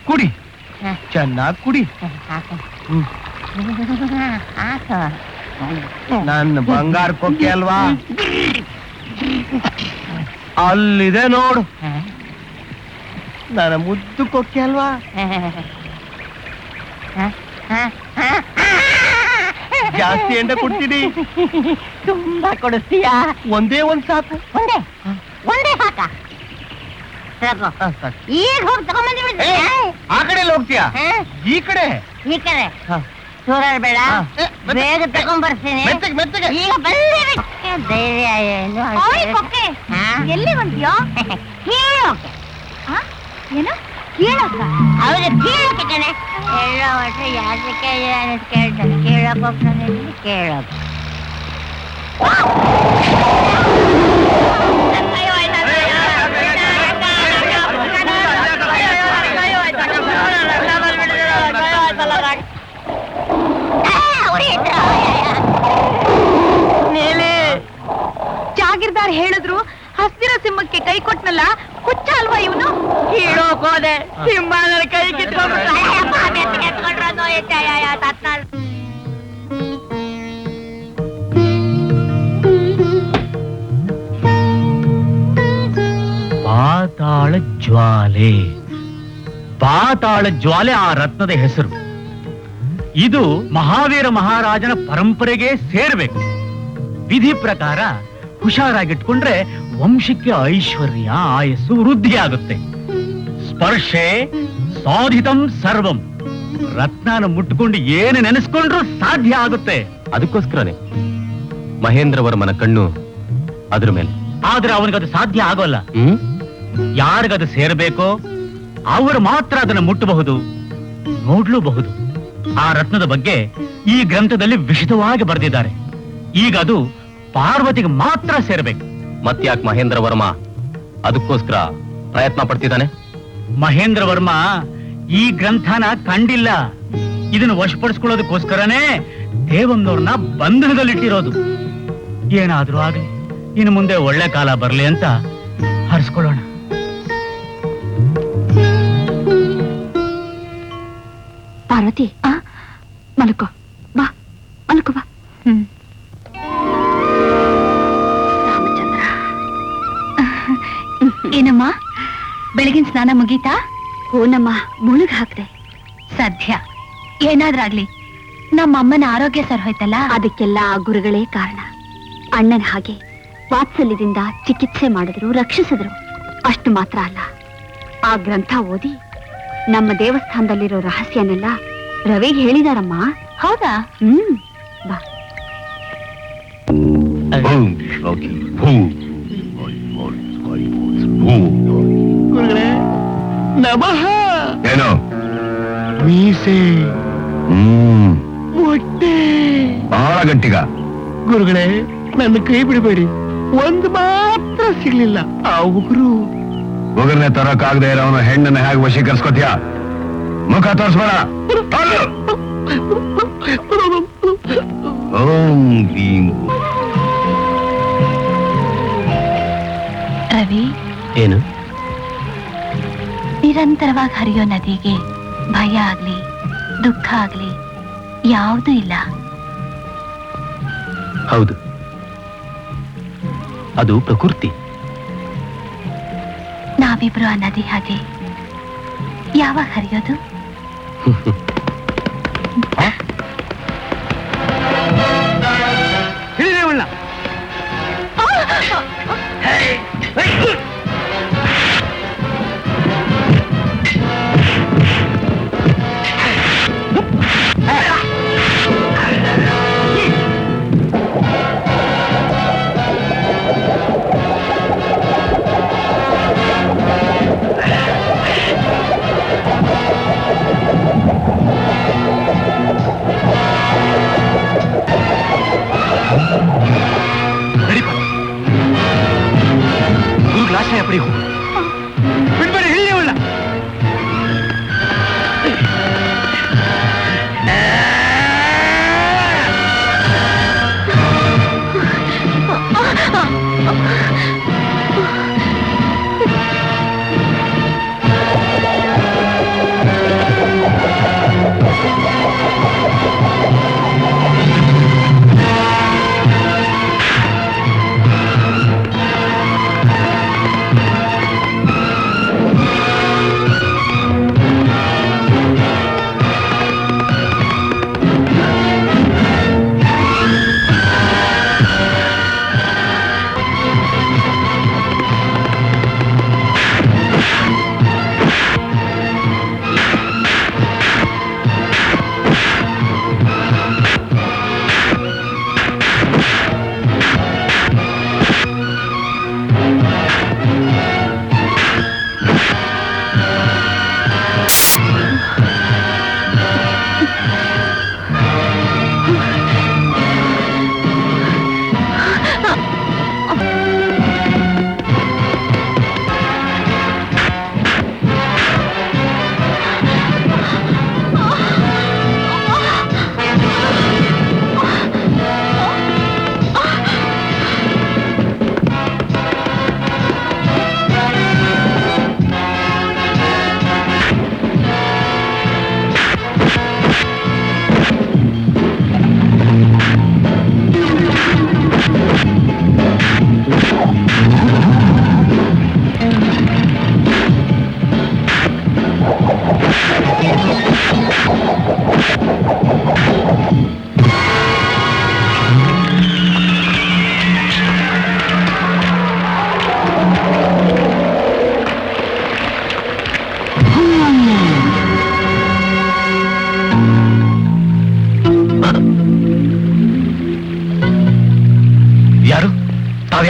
ಕುಡಿ, ಚೆನ್ನಾಗಿ ಕುಡಿ. ನನ್ನ ಬಂಗಾರ ಕೊಕ್ಕೆ ಅಲ್ವಾ? ಅಲ್ಲಿದೆ ನೋಡು, ನನ್ನ ಮುದ್ದು ಕೊಕ್ಕೆ ಅಲ್ವಾ? ಜಾಸ್ತಿ ಎಂಡ ಕೊಡ್ತೀನಿ. ತುಂಬಾ ಕೊಡಿಸ್ತೀಯಾ? ಒಂದೇ ಒಂದ್ ಸಾಕು. ಒಂದೇ ಸಾಕ? ಈಗ ಹೋಗಿ ತಗೊಂಡ್ಬಂದ್ಬಿಡ್ತೀನಿ. ಆ ಕಡೆ ಹೋಗ್ತೀಯಾ? ಈ ಕಡೆ ಈ ಕಡೆ ಚೂರಾರ್ ಬೇಡ, ಬೇಗ ತಗೊಂಡ್ಬರ್ತೀನಿ. ಈಗ ಬಂದೇ ಧೈರ್ಯ ಏನು? ಎಲ್ಲಿ ಹೊಂಟಿಯೋ? ಕೀಳೋಕೆ. ಏನು ಕೀಳೋಕ? ಹೌದು, ಕೀಳೋಕೆ ಕಣೆ. ಹೇಳೋ ವರ್ಷ ಯಾಕೆ ಕೇಳ್ತಾನೆ. ಕೇಳಕ್ ಹೋಗ್ತಾನೆ, ಕೇಳೋಕೆ. ಜಾಗೀರ್ದಾರ್ ಹೇಳಿದ್ರು ಹಸ್ತಿರೋ ಸಿಂಹಕ್ಕೆ ಕೈ ಕೊಟ್ನಲ್ಲ, ಹುಚ್ಚ ಅಲ್ವಾ ಇವನು? ಕೀಳೋಕ್ ಹೋದೆ, ಸಿಂಹ ನನ್ನ ಕೈ ಕಿತ್ಕೊಂಡ್ಬಿಟ್ರು. ಪಾತಾಳ ಜ್ವಾಲೆ. ಪಾತಾಳ ಜ್ವಾಲೆ ಆ ರತ್ನದ ಹೆಸರು. ಇದು ಮಹಾವೀರ ಮಹಾರಾಜನ ಪರಂಪರೆಗೆ ಸೇರಬೇಕು. ವಿಧಿ ಪ್ರಕಾರ ಹುಷಾರಾಗಿಟ್ಕೊಂಡ್ರೆ ವಂಶಕ್ಕೆ ಐಶ್ವರ್ಯ ಆಯಸ್ಸು ವೃದ್ಧಿ ಆಗುತ್ತೆ. ಸ್ಪರ್ಶೆ ಸಾಧಿತಂ ಸರ್ವಂ. ರತ್ನಾನ ಮುಟ್ಕೊಂಡು ಏನು ನೆನೆಸ್ಕೊಂಡ್ರೂ ಸಾಧ್ಯ ಆಗುತ್ತೆ. ಅದಕ್ಕೋಸ್ಕರನೇ ಮಹೇಂದ್ರವರ್ಮನ ಕಣ್ಣು ಅದ್ರ ಮೇಲೆ. ಆದ್ರೆ ಅವನಿಗದು ಸಾಧ್ಯ ಆಗೋಲ್ಲ. ಯಾರಿಗದು ಸೇರಬೇಕೋ ಅವರು ಮಾತ್ರ ಅದನ್ನು ಮುಟ್ಟಬಹುದು, ನೋಡ್ಲೂಬಹುದು. ಆ ರತ್ನದ ಬಗ್ಗೆ ಈ ಗ್ರಂಥದಲ್ಲಿ ವಿಶದವಾಗಿ ಬರೆದಿದ್ದಾರೆ. ಈಗ ಅದು ಪಾರ್ವತಿಗೆ ಮಾತ್ರ ಸೇರಬೇಕು. ಮತ್ಯಾಕ್ ಮಹೇಂದ್ರ ವರ್ಮ ಅದಕ್ಕೋಸ್ಕರ ಪ್ರಯತ್ನ ಪಡ್ತಿದ್ದಾನೆ? ಮಹೇಂದ್ರ ವರ್ಮ ಈ ಗ್ರಂಥನ ಕಂಡಿಲ್ಲ. ಇದನ್ನು ವಶಪಡಿಸ್ಕೊಳ್ಳೋದಕ್ಕೋಸ್ಕರನೇ ದೇವಮ್ಮನವ್ರನ್ನ ಬಂಧನದಲ್ಲಿಟ್ಟಿರೋದು. ಏನಾದ್ರೂ ಆಗ್ಲಿ, ಇನ್ನು ಮುಂದೆ ಒಳ್ಳೆ ಕಾಲ ಬರ್ಲಿ ಅಂತ ಹರಿಸ್ಕೊಳ್ಳೋಣ. ಪಾರ್ವತಿ, ಮಲ್ಕೋ ಬಾ, ಮಲ್ಕೋ ಬಾ. ರಾಮಚಂದ್ರ, ಏನಮ್ಮ ಬೆಳಗಿನ ಸ್ನಾನ ಮುಗೀತಾ? ಹೂನಮ್ಮ, ಮುಳುಗ್ ಹಾಕ್ದೆ. ಸದ್ಯ ಏನಾದ್ರಾಗ್ಲಿ, ನಮ್ಮಮ್ಮನ ಆರೋಗ್ಯ ಸರ್ ಹೋಯ್ತಲ್ಲ, ಅದಕ್ಕೆಲ್ಲ ಆ ಗುರುಗಳೇ ಕಾರಣ. ಅಣ್ಣನ ಹಾಗೆ ವಾತ್ಸಲ್ಯದಿಂದ ಚಿಕಿತ್ಸೆ ಮಾಡಿದ್ರು, ರಕ್ಷಿಸಿದ್ರು. ಅಷ್ಟು ಮಾತ್ರ ಅಲ್ಲ, ಆ ಗ್ರಂಥ ಓದಿ ನಮ್ಮ ದೇವಸ್ಥಾನದಲ್ಲಿರೋ ರಹಸ್ಯನೆಲ್ಲ ರವಿಗೆ ಹೇಳಿದಾರಮ್ಮ. ಹೌದಾ? ಬಾ. ನಮಃ. ಏನು ಮೀಸೆ, ಹೊಟ್ಟೆ ಬಹಳ ಗಟ್ಟಿಗ. ಗುರುಗಳೇ, ನನ್ನ ಕೈ ಬಿಡಬೇಡಿ. ಒಂದು ಮಾತ್ರ ಸಿಗ್ಲಿಲ್ಲ. ಆ ಉಗುರು ಉಗುರ್ನೆ ತರಕಾಗದೆ ಇರೋನು ಹೆಣ್ಣನ್ನ ಹೇಗೆ ವಶೀಕರಿಸ್ಕೊತೀಯ? ಮುಖ ತೋರಿಸ್ಬೇಡ. ಓಂ ಭೀಂ. ರವಿ, ಏನು? ನಿರಂತರವಾಗಿ ಹರಿಯೋ ನದಿಗೆ ಭಯ ಆಗ್ಲಿ ದುಃಖ ಆಗ್ಲಿ ಯಾವುದೂ ಇಲ್ಲ. ಹೌದು, ಅದು ಪ್ರಕೃತಿ. ನಾವಿಬ್ರು ಆ ನದಿ ಹಾಗೆ ಯಾವಾಗ ಹರಿಯೋದು?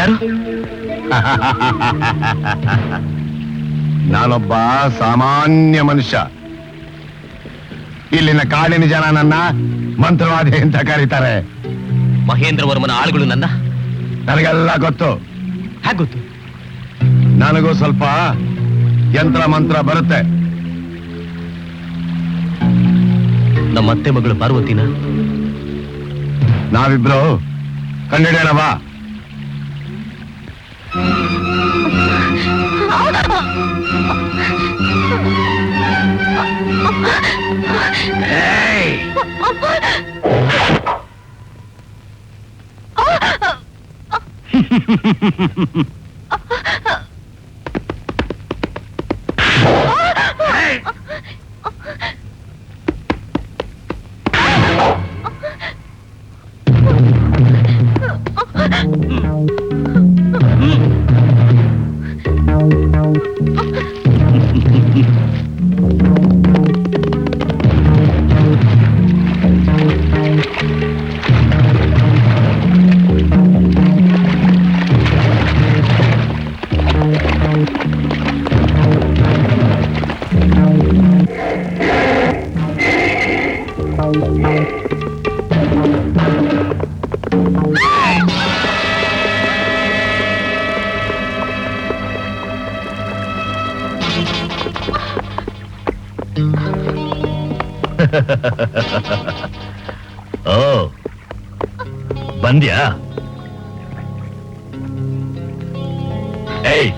ಯಾರು? ನಾನೊಬ್ಬ ಸಾಮಾನ್ಯ ಮನುಷ್ಯ. ಇಲ್ಲಿನ ಕಾಡಿನ ಜನ ನನ್ನ ಮಂತ್ರವಾದಿ ಅಂತ ಕರೀತಾರೆ. ಮಹೇಂದ್ರ ವರ್ಮನ ಆಳುಗಳು ನನ್ನ ನನಗೆಲ್ಲ ಗೊತ್ತು. ಹೇಗೆ ಗೊತ್ತು? ನನಗೂ ಸ್ವಲ್ಪ ಯಂತ್ರ ಮಂತ್ರ ಬರುತ್ತೆ. ನಮ್ಮ ಅತ್ತೆ ಮಗಳು ಪಾರ್ವತಿನ ನಾವಿಬ್ರು ಕಂಡಿಡಿಯೋಣವಾ? ಓ, ಬಂದ್ಯಾ? ಏಯ್,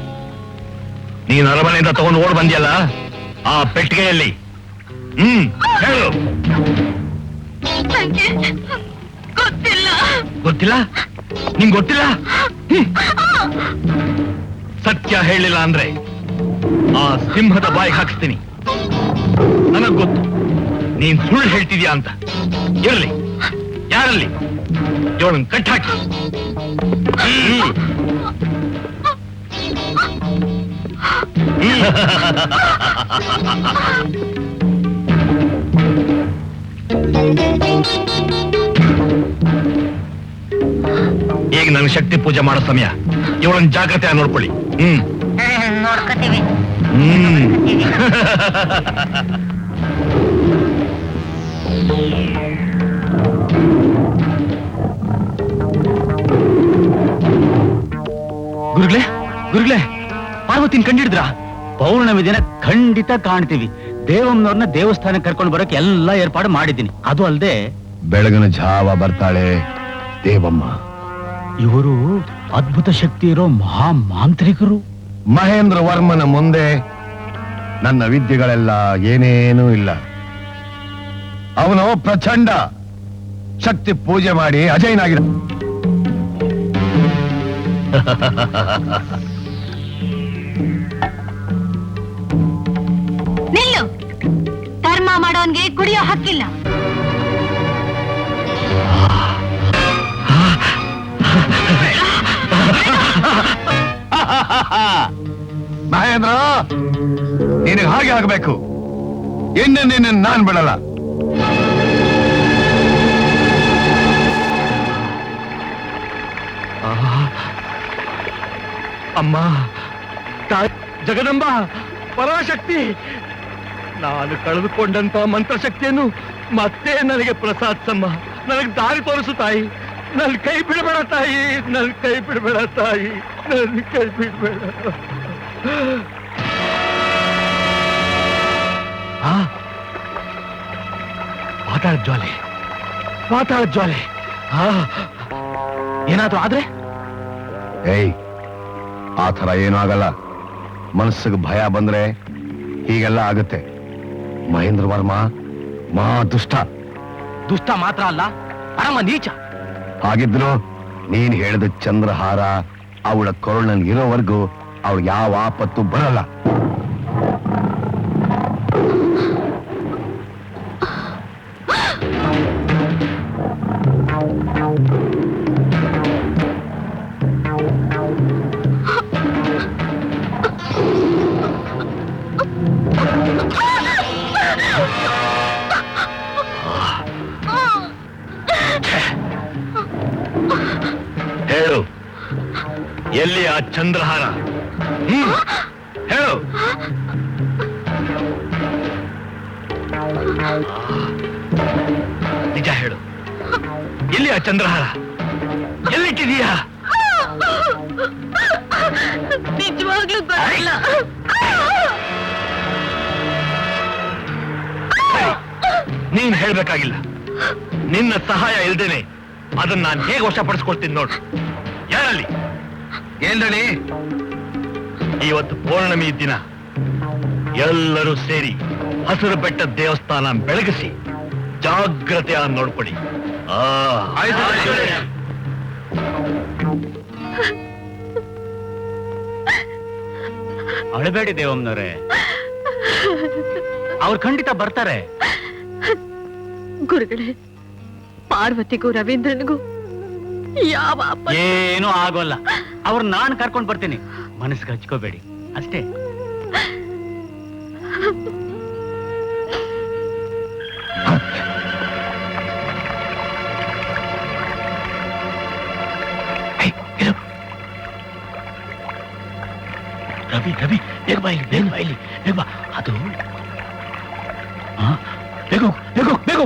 ನೀನ್ ಅರಮನೆಯಿಂದ ತಗೊಂಡು ಓಡ್ ಬಂದ್ಯಲ್ಲ, ಆ ಪೆಟ್ಟಿಗೆಯಲ್ಲಿ ಹೇಳು. ಗೊತ್ತಿಲ್ಲ? ನಿಂಗ್ ಗೊತ್ತಿಲ್ಲ? ಸತ್ಯ ಹೇಳಿಲ್ಲ ಅಂದ್ರೆ ಆ ಸಿಂಹದ ಬಾಯಿಗೆ ಹಾಕಿಸ್ತೀನಿ. ನನಗ್ ಗೊತ್ತು ನೀನ್ ಸುಳ್ಳು ಹೇಳ್ತಿದ್ಯಾ ಅಂತ. ಇರಲಿ, ಯಾರಲ್ಲಿ ಇವಳನ್ನ ಕಟ್ಟಾಕಿ. ಈಗ ನನ್ನ ಶಕ್ತಿ ಪೂಜೆ ಮಾಡೋ ಸಮಯ. ಇವಳನ್ನ ಜಾಗ್ರತೆ ನೋಡ್ಕೊಳ್ಳಿ. ನೋಡ್ಕೋತೀವಿ. ಗುರುಗಳೇ, ಪಾರ್ವತಿನ ಕಂಡಿಡಿದ್ರ? ಪೌರ್ಣಮಿ ದಿನ ಖಂಡಿತ ಕಾಣ್ತೀವಿ. ದೇವಮ್ಮನವ್ರನ್ನ ದೇವಸ್ಥಾನಕ್ಕೆ ಕರ್ಕೊಂಡು ಬರೋಕೆ ಎಲ್ಲ ಏರ್ಪಾಡು ಮಾಡಿದ್ದೀನಿ. ಅದು ಅಲ್ಲದೆ ಬೆಳಗಿನ ಜಾವ ಬರ್ತಾಳೆ ದೇವಮ್ಮ. ಇವರು ಅದ್ಭುತ ಶಕ್ತಿ ಇರೋ ಮಹಾ ಮಾಂತ್ರಿಕರು. ಮಹೇಂದ್ರ ವರ್ಮನ ಮುಂದೆ ನನ್ನ ವಿದ್ಯೆಗಳೆಲ್ಲ ಏನೇನೂ ಇಲ್ಲ. ಅವನು ಪ್ರಚಂಡ ಶಕ್ತಿ ಪೂಜೆ ಮಾಡಿ ಅಜಯನಾಗಿರ. ನಿಲ್ಲು. ಧರ್ಮ ಮಾಡೋನ್ಗೆ ಕುಡಿಯೋ ಹಕ್ಕಿಲ್ಲ. ಮಹೇಂದ್ರ, ನಿನಗೆ ಹಾಗೆ ಆಗಬೇಕು. ನಿನ್ನ ನಾನ್ ಬಿಡಲ್ಲ. ಅಮ್ಮ, ಜಗದಂಬ, ಪರಾಶಕ್ತಿ, ನಾನು ಕಳೆದುಕೊಂಡಂತ ಮಂತ್ರಶಕ್ತಿಯನ್ನು ಮತ್ತೆ ನನಗೆ ಪ್ರಸಾದಿಸಮ್ಮ. ನನಗೆ ದಾರಿ ತೋರಿಸು ತಾಯಿ. ನನ್ನ ಕೈ ಬಿಡಬೇಡ ತಾಯಿ, ನನ್ನ ಕೈ ಬಿಡಬೇಡ ತಾಯಿ, ನನ್ನ ಕೈ ಬಿಡಬೇಡ. ಪಾತಾಳ ಜ್ವಾಲೆ, ಪಾತಾಳ ಜ್ವಾಲೆ. ಏನಾದ್ರೂ ಆದ್ರೆ? ಏಯ್, ಆ ಥರ ಏನೂ ಆಗಲ್ಲ. ಮನಸ್ಸಿಗೆ ಭಯ ಬಂದ್ರೆ ಹೀಗೆಲ್ಲ ಆಗುತ್ತೆ. ಮಹೇಂದ್ರ ವರ್ಮ ಮಹಾ ದುಷ್ಟ. ದುಷ್ಟ ಮಾತ್ರ ಅಲ್ಲ, ಪರಮ ನೀಚ. ಹಾಗಿದ್ರು ನೀನ್ ಹೇಳಿದ ಚಂದ್ರಹಾರ ಅವಳ ಕೊರಳಲ್ಲಿರೋವರೆಗೂ ಅವಳಿಗೆ ಯಾವ ಆಪತ್ತು ಬರಲ್ಲ. ಹೇಳು, ಎಲ್ಲಿ ಆ ಚಂದ್ರಹಾರ? ಹೇಳು. ನಿಜ ಹೇಳು, ಎಲ್ಲಿ ಆ ಚಂದ್ರಹಾರ? ಎಲ್ಲಿಟ್ಟಿದೀಯಾ? ನಿಜವಾಗ್ಲೂ ಗೊತ್ತಿಲ್ಲ. ನೀನ್ ಹೇಳ್ಬೇಕಾಗಿಲ್ಲ. ನಿನ್ನ ಸಹಾಯ ಇಲ್ದೇನೆ ಅದನ್ನ ನಾನು ಹೇಗೆ ವಶಪಡಿಸ್ಕೊಳ್ತೀನಿ ನೋಡು. ಯಾರಲ್ಲಿ? ಏನ್ರಳಿ? ಇವತ್ತು ಪೌರ್ಣಮಿ ದಿನ ಎಲ್ಲರೂ ಸೇರಿ ಹಸಿರು ಬೆಟ್ಟ ದೇವಸ್ಥಾನ ಬೆಳಗಿಸಿ ಜಾಗ್ರತೆಯ ನೋಡ್ಕೊಳ್ಳಿ. ಅಳಬೇಡಿ ದೇವಮ್ಮನವ್ರೆ, ಅವ್ರು ಖಂಡಿತ ಬರ್ತಾರೆ. ಗುರುಗಳೇ, ಪಾರ್ವತಿಗೂ ರವೀಂದ್ರನಿಗೂ ಯಾವ ಏನೂ ಆಗೋಲ್ಲ. ಅವ್ರು ನಾನು ಕರ್ಕೊಂಡು ಬರ್ತೀನಿ, ಮನಸ್ಸಿಗೆ ಹಚ್ಕೋಬೇಡಿ ಅಷ್ಟೇ. ರವಿ ರವಿ, ಬೇಗ ಬಾ ಇಲ್ಲಿ, ಬೇಗ ಬಾ ಇಲ್ಲಿ, ಬೇಗ ಬಾ. ಅದು ಬೇಗ ಬೇಗ ಬೇಗ.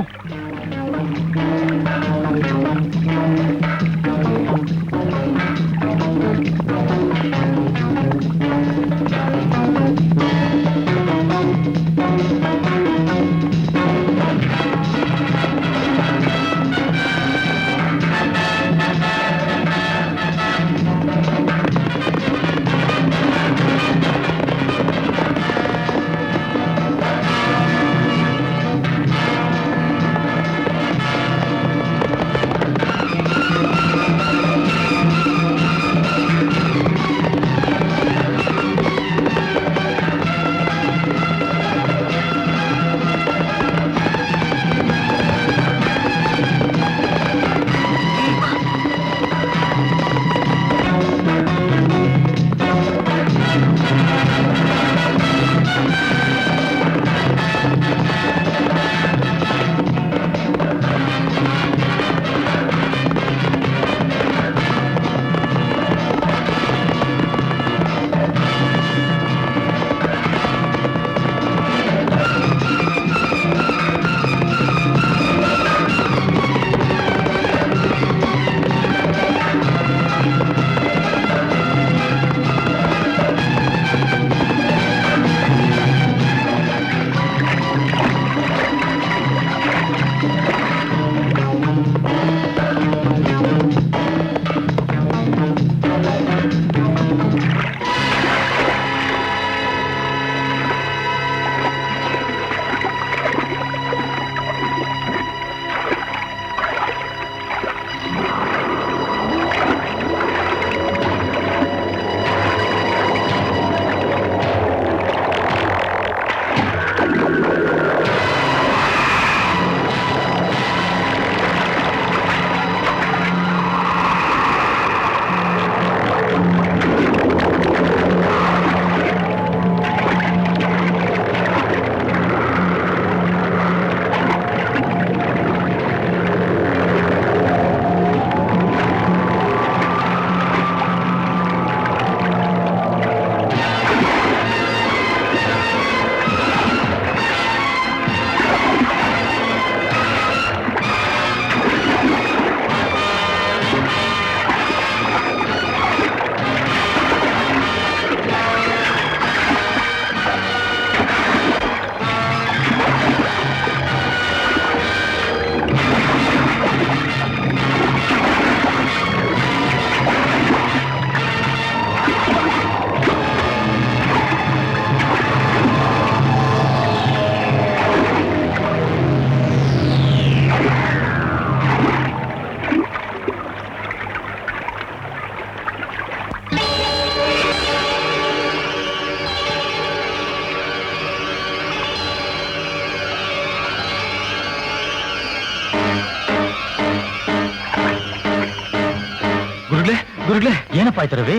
ಗುರುಗ್ಲೆ ಏನಪ್ಪ ಆಯ್ತು ರವಿ?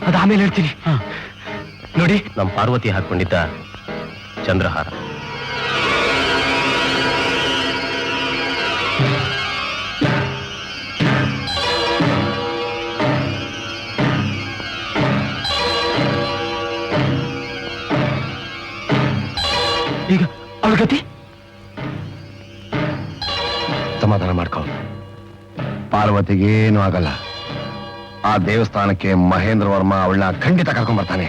ಅದು ಆಮೇಲೆ ಹೇಳ್ತೀನಿ. ನೋಡಿ, ನಮ್ಮ ಪಾರ್ವತಿ ಹಾಕೊಂಡಿದ್ದ ಚಂದ್ರಹಾರ. ಪಾರ್ವತಿ, ಸಮಾಧಾನ ಮಾಡ್ಕೊ. ಪಾರ್ವತಿಗೇನು ಆಗಲ್ಲ. ಆ ದೇವಸ್ಥಾನಕ್ಕೆ ಮಹೇಂದ್ರ ವರ್ಮ ಅವಳನ್ನ ಖಂಡಿತ ಕರ್ಕೊಂಡ್ ಬರ್ತಾನೆ.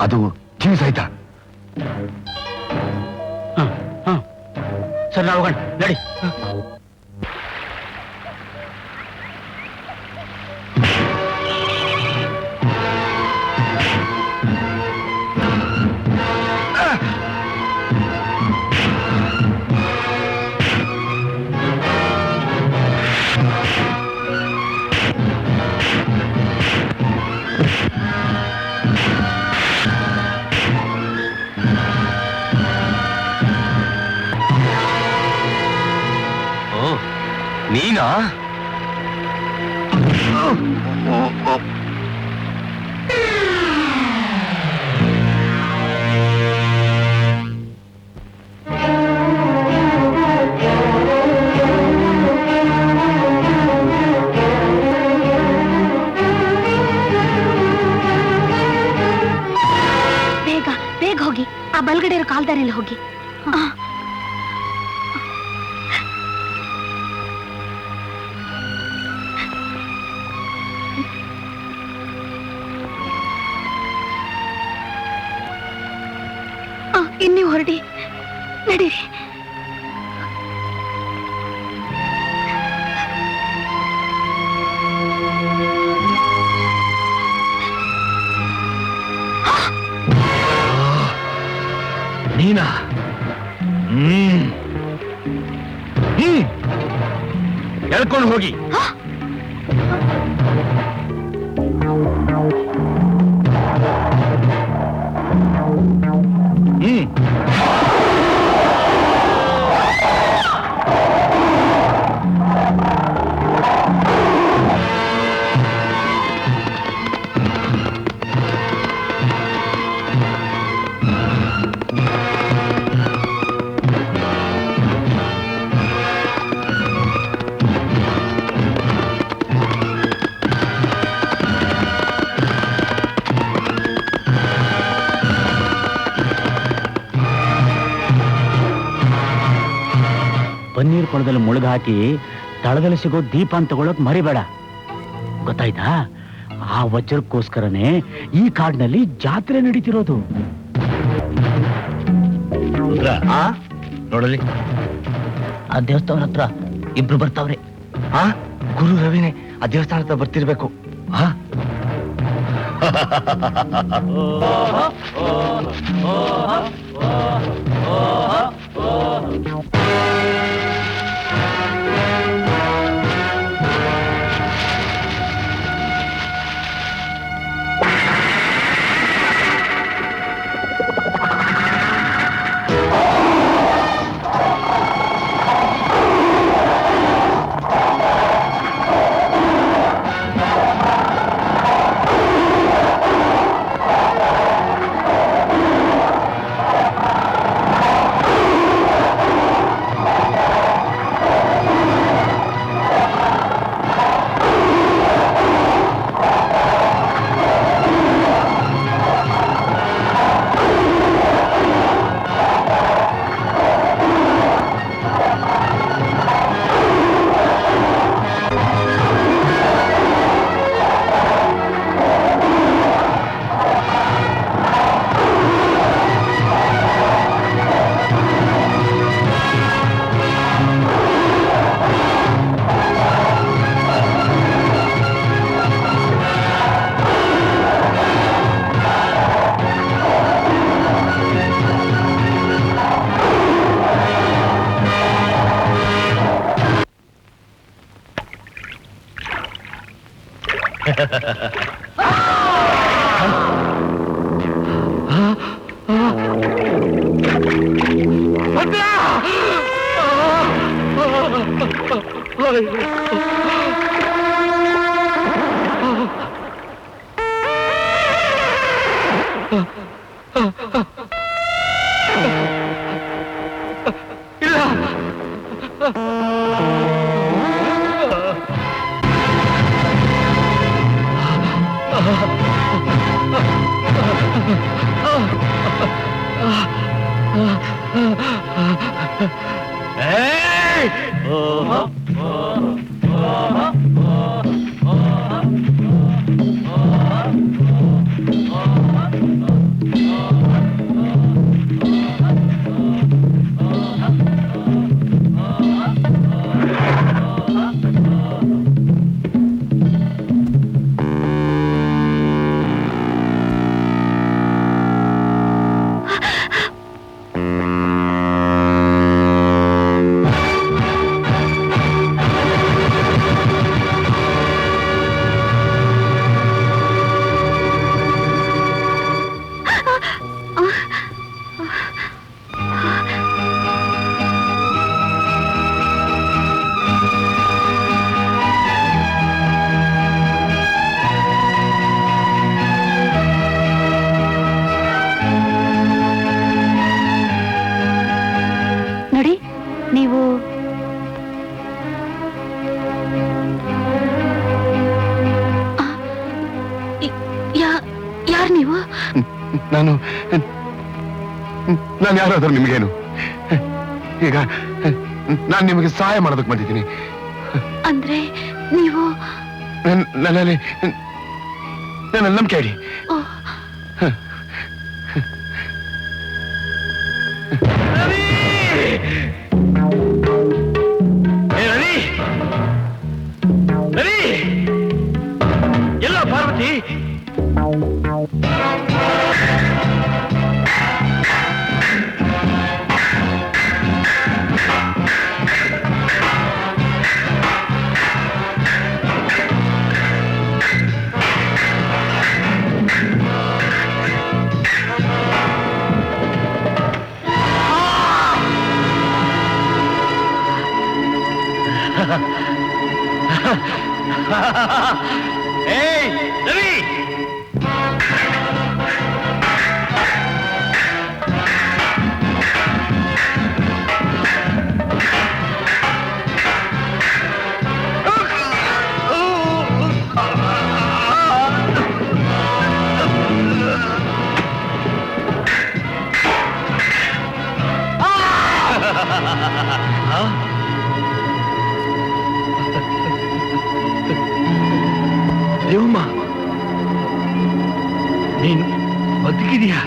ಅದು ಜೀವ ಸಹಿತ. ಸರ್, ನಾವು ಹೋಗೋಣ, ನಡಿ. ನೀನಾ? ಬೇಗ ಬೇಗ ಹೋಗಿ, ಆ ಬಲ್ಗಡೆ ಇರೋ ಕಾಲ್ದಾರಿಯಲ್ಲಿ ಹೋಗಿ. ಇನ್ನೀ ಹೊರಡಿ, ನಡೀರಿ. ನೀನಾ? ಎಳ್ಕೊಂಡು ಹೋಗಿ. ಪನ್ನೀರ್ ಕೊಳದಲ್ಲಿ ಮುಳುಗಾಕಿ ತಳದಲ್ಲಿ ಸಿಗೋ ದೀಪ ಅಂತ ತಗೊಳಕ್ ಮರಿಬೇಡ, ಗೊತ್ತಾಯ್ತಾ? ಆ ವಜ್ರಕ್ಕೋಸ್ಕರನೇ ಈ ಕಾಡಿನಲ್ಲಿ ಜಾತ್ರೆ ನಡೀತಿರೋದು. ನೋಡಲಿ, ಆ ದೇವಸ್ಥಾನ ಹತ್ರ ಇಬ್ರು ಬರ್ತಾವ್ರೆ. ಗುರು ರವಿನೇ ಆ ದೇವಸ್ಥಾನ ಹತ್ರ ಬರ್ತಿರ್ಬೇಕು. ಏಯ್! ಓಹೋ, ಓಹೋ, ಓಹೋ, ನೋಡಿ ನೀವು ಯಾರು ನೀವು? ನಾನು ಯಾರಾದ್ರೂ ನಿಮ್ಗೇನು? ಈಗ ನಾನು ನಿಮಗೆ ಸಹಾಯ ಮಾಡೋದಕ್ಕೆ ಬಂದಿದ್ದೀನಿ. ಅಂದ್ರೆ ನೀವು ನನ್ನಲ್ಲಿ ನಂಬಿಕೆ ಇಡಿ. ಎಲ್ಲ ಪಾರ್ವತಿ ಏಯ್ ರವಿ ದೇವಮ್ಮ ನೀನು ಬದುಕಿದೀಯಾ?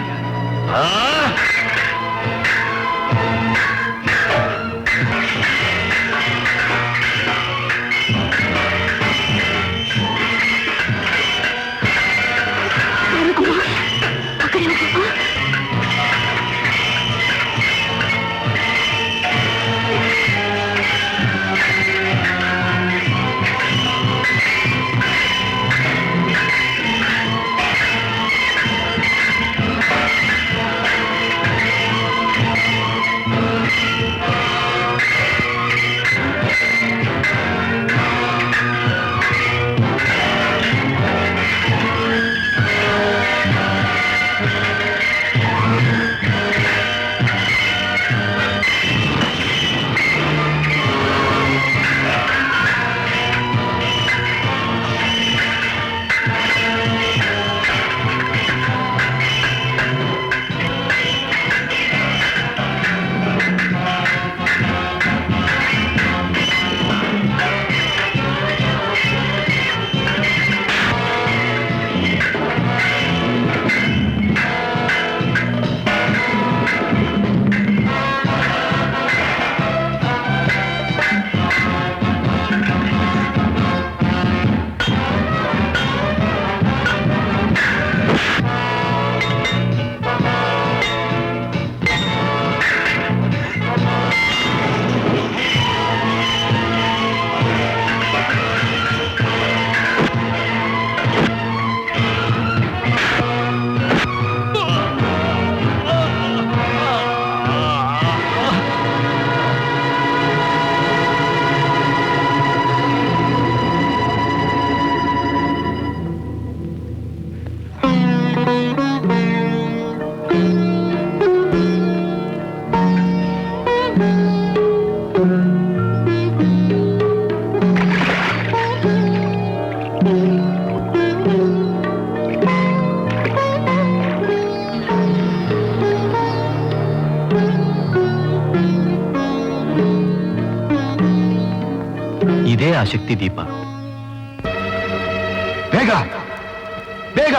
ಇದೇ ಆ ಶಕ್ತಿ ದೀಪ. ಬೇಗ ಬೇಗ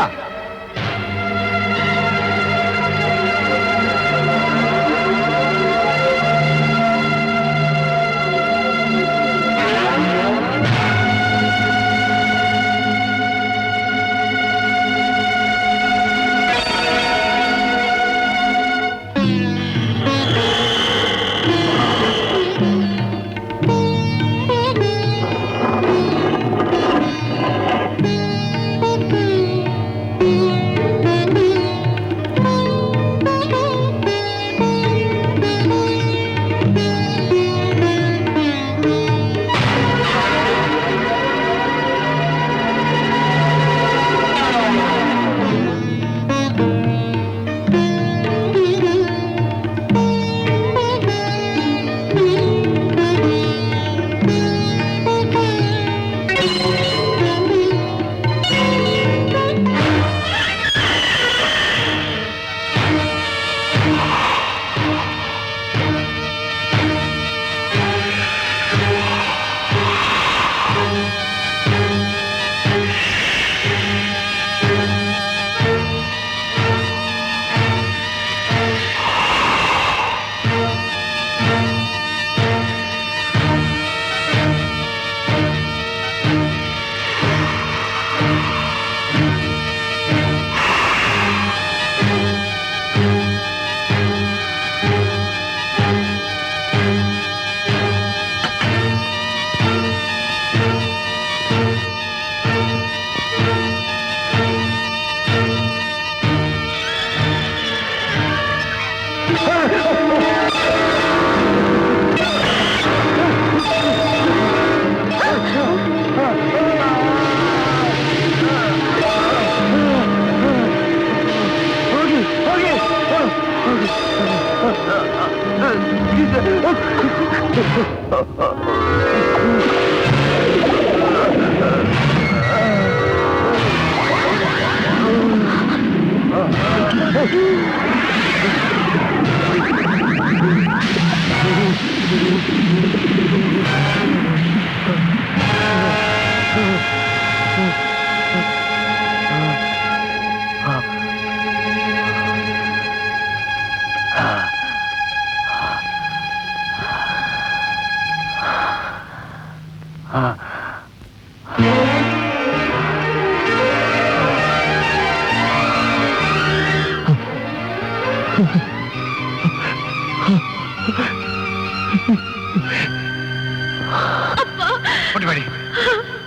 ಮುಟ್ಬೇಡಿ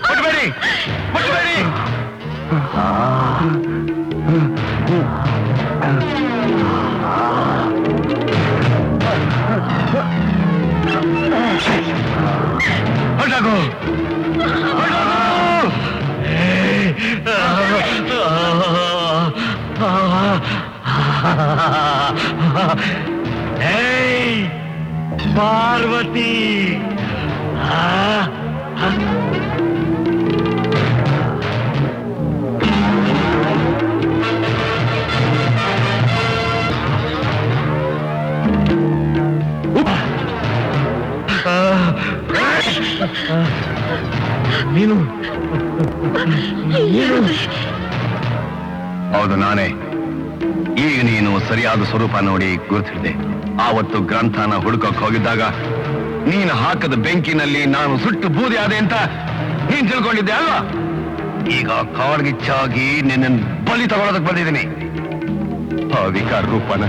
ಮುಟ್ಬೇಡಿ ಮುಟ್ಬೇಡಿ. ಹೊರಟಾಗು ಪಾರ್ವತಿ. ನೀನು ಹೌದು, ನಾನೇ. ಈಗ ನೀನು ಸರಿಯಾದ ಸ್ವರೂಪ ನೋಡಿ ಗುರುತಿಸಿದೆ. ಆವತ್ತು ಗ್ರಂಥನ ಹುಡುಕಕ್ಕೆ ಹೋಗಿದ್ದಾಗ ನೀನು ಹಾಕದ ಬೆಂಕಿನಲ್ಲಿ ನಾನು ಸುಟ್ಟು ಬೂದಿ ಆದೆ ಅಂತ ನೀನ್ ತಿಳ್ಕೊಂಡಿದ್ದೆ ಅಲ್ವಾ? ಈಗ ಕಾಡ್ಗಿಚ್ಚಾಗಿ ನಿನ್ನ ಬಲಿ ತಗೊಳ್ಳೋದಕ್ಕೆ ಬಂದಿದ್ದೀನಿ. ಆ ವಿಕಾರ ರೂಪನ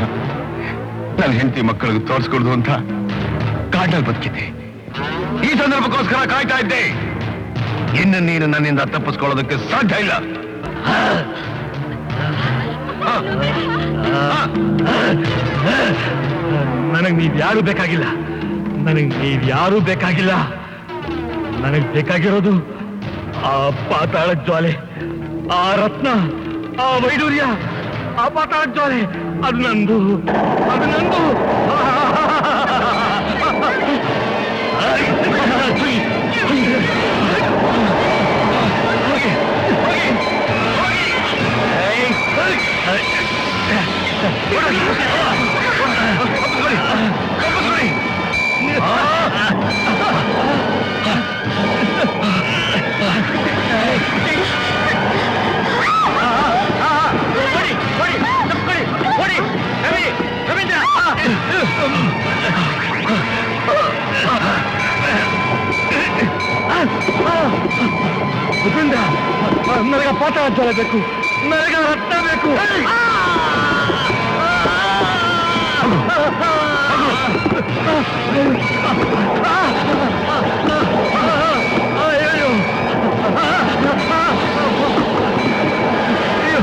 ನನ್ನ ಹೆಂಡತಿ ಮಕ್ಕಳಿಗೆ ತೋರಿಸ್ಕೊಡ್ದು ಅಂತ ಕಾಡ್ನಲ್ಲಿ ಬದುಕಿದ್ದೆ. ಈ ಸಂದರ್ಭಕ್ಕೋಸ್ಕರ ಕಾಯ್ತಾ ಇದ್ದೆ. ಇನ್ನು ನೀನು ನನ್ನಿಂದ ತಪ್ಪಿಸ್ಕೊಳ್ಳೋದಕ್ಕೆ ಸಾಧ್ಯ ಇಲ್ಲ. ನನಗ್ ನೀವ್ಯಾರು ಬೇಕಾಗಿಲ್ಲ. ನನಗ್ ನೀವ್ಯಾರೂ ಬೇಕಾಗಿಲ್ಲ. ನನಗ್ ಬೇಕಾಗಿರೋದು ಆ ಪಾತಾಳ ಜ್ವಾಲೆ, ಆ ರತ್ನ, ಆ ವೈಡೂರ್ಯ, ಆ ಪಾತಾಳ ಜ್ವಾಲೆ. ಅದು ನಂದು, ಅದು ನಂದು. ನನಗ ಪಾತಾಳ ಜ್ವಾಲೆ ಬೇಕು, ನನಗ ರತ್ನ ಬೇಕು. ಅಯ್ಯೋ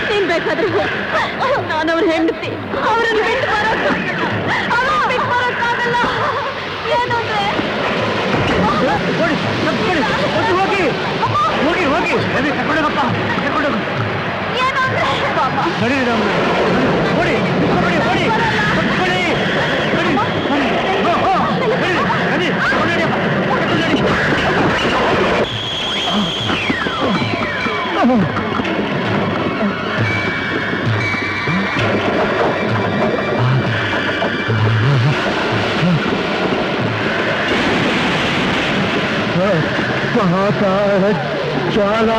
ನೀನ್ ಬೇಕಾದ್ರೆ ನಾನು ಅವ್ರ ಹೆಂಡತಿ, ಅವ್ರನ್ನ ಬಿಟ್ಟು ಬರೋಕ್ಕಾಗಲ್ಲ. ಏನು ಅಂದ್ರೆ ಹೋಗಿ ಹೋಗಿ ಹೋಗಿ ಕರ್ಕೊಂಡೋಗಪ್ಪ, ಕರ್ಕೊಂಡೋಗ. ಏನು ಅಂದ್ರೆ ನಡಿ ಓಡಿ ಓಡಿ ಓಡಿ ಓಡಿ ಪಾತಾಳ ಜ್ವಾಲ.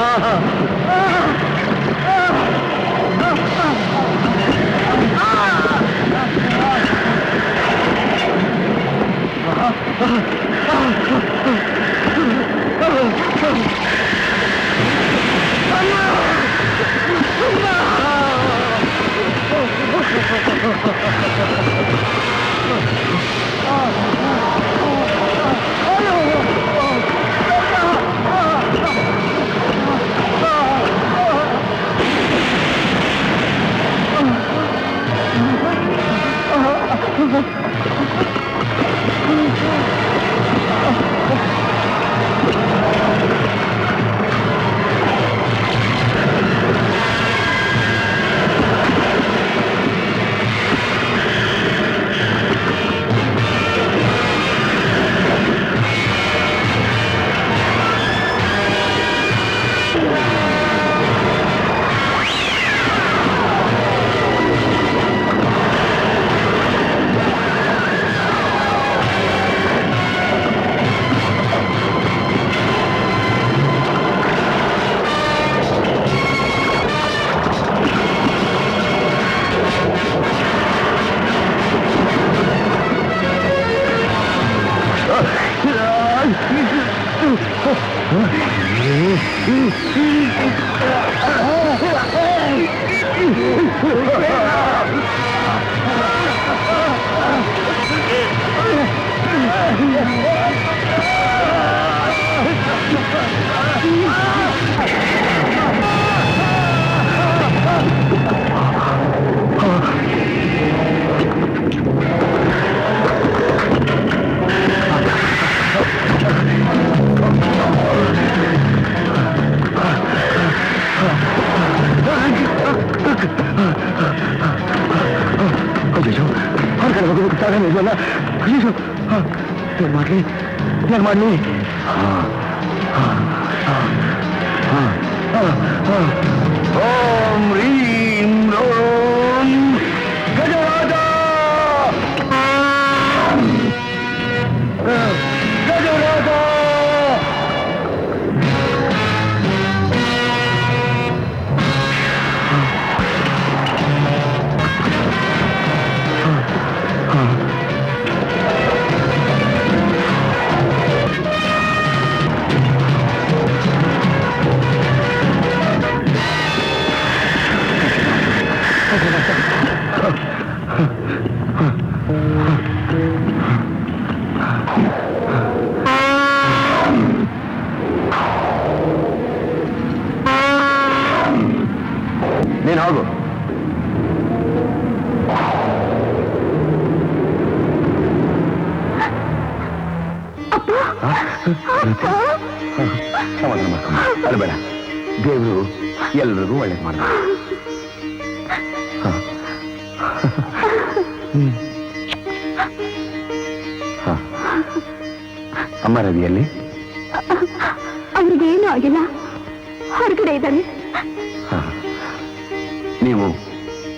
ಮಾಡ್ಲಿ ಓಂ ರೀಂ ರೋಂ ಗಜರಾಜ ಗಜರಾಜ. ನೀನು ಹೋಗು. ಸಮಾಧಾನ ಮಾಡ್ಕೊಂಡು ಅಲ್ಬೇಡ. ದೇವರು ಎಲ್ಲರಿಗೂ ಒಳ್ಳೇದು ಮಾಡ್ದ. ಅಮ್ಮ ರವಿಯಲ್ಲಿ ಅವ್ರಿಗೇನು ಆಗಿಲ್ಲ, ಹೊರಗಡೆ ಇದ್ದಾನೆ. ನೀವು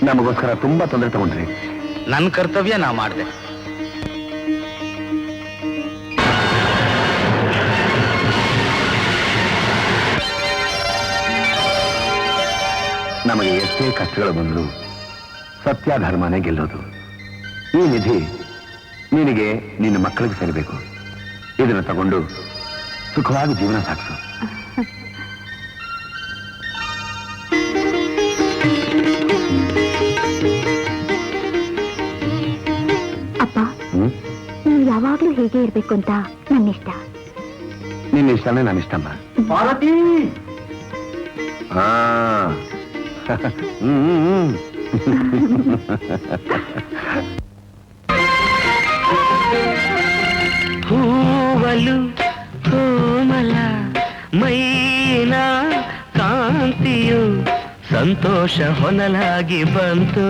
ನಮಗೋಸ್ಕರ ತುಂಬಾ ತೊಂದರೆ ತಗೊಂಡ್ರಿ. ನನ್ನ ಕರ್ತವ್ಯ ನಾ ಮಾಡಿದೆ. ನಮಗೆ ಎಷ್ಟೇ ಕಷ್ಟಗಳು ಬಂದರೂ ಸತ್ಯ ಧರ್ಮನೇ ಗೆಲ್ಲೋದು. ಈ ನಿಧಿ ನಿನಗೆ ನಿನ್ನ ಮಕ್ಕಳಿಗೆ ಸೇರಬೇಕು. ಇದನ್ನು ತಗೊಂಡು ಸುಖವಾಗಿ ಜೀವನ ಸಾಗಿಸು. ಅಪ್ಪ, ನೀವು ಯಾವಾಗ್ಲೂ ಹೇಗೆ ಇರ್ಬೇಕು ಅಂತ ನನ್ನಿಷ್ಟ. ನಿನ್ನ ಇಷ್ಟನೇ ನನ್ನ ಇಷ್ಟಮ್ಮ. ಪಾರ್ವತಿ, ಹಾ ಹೂವಲು ಕೋಮಲ ಮೈನ ಕಾಂತಿಯು ಸಂತೋಷ ಹೊನಲಾಗಿ ಬಂತು.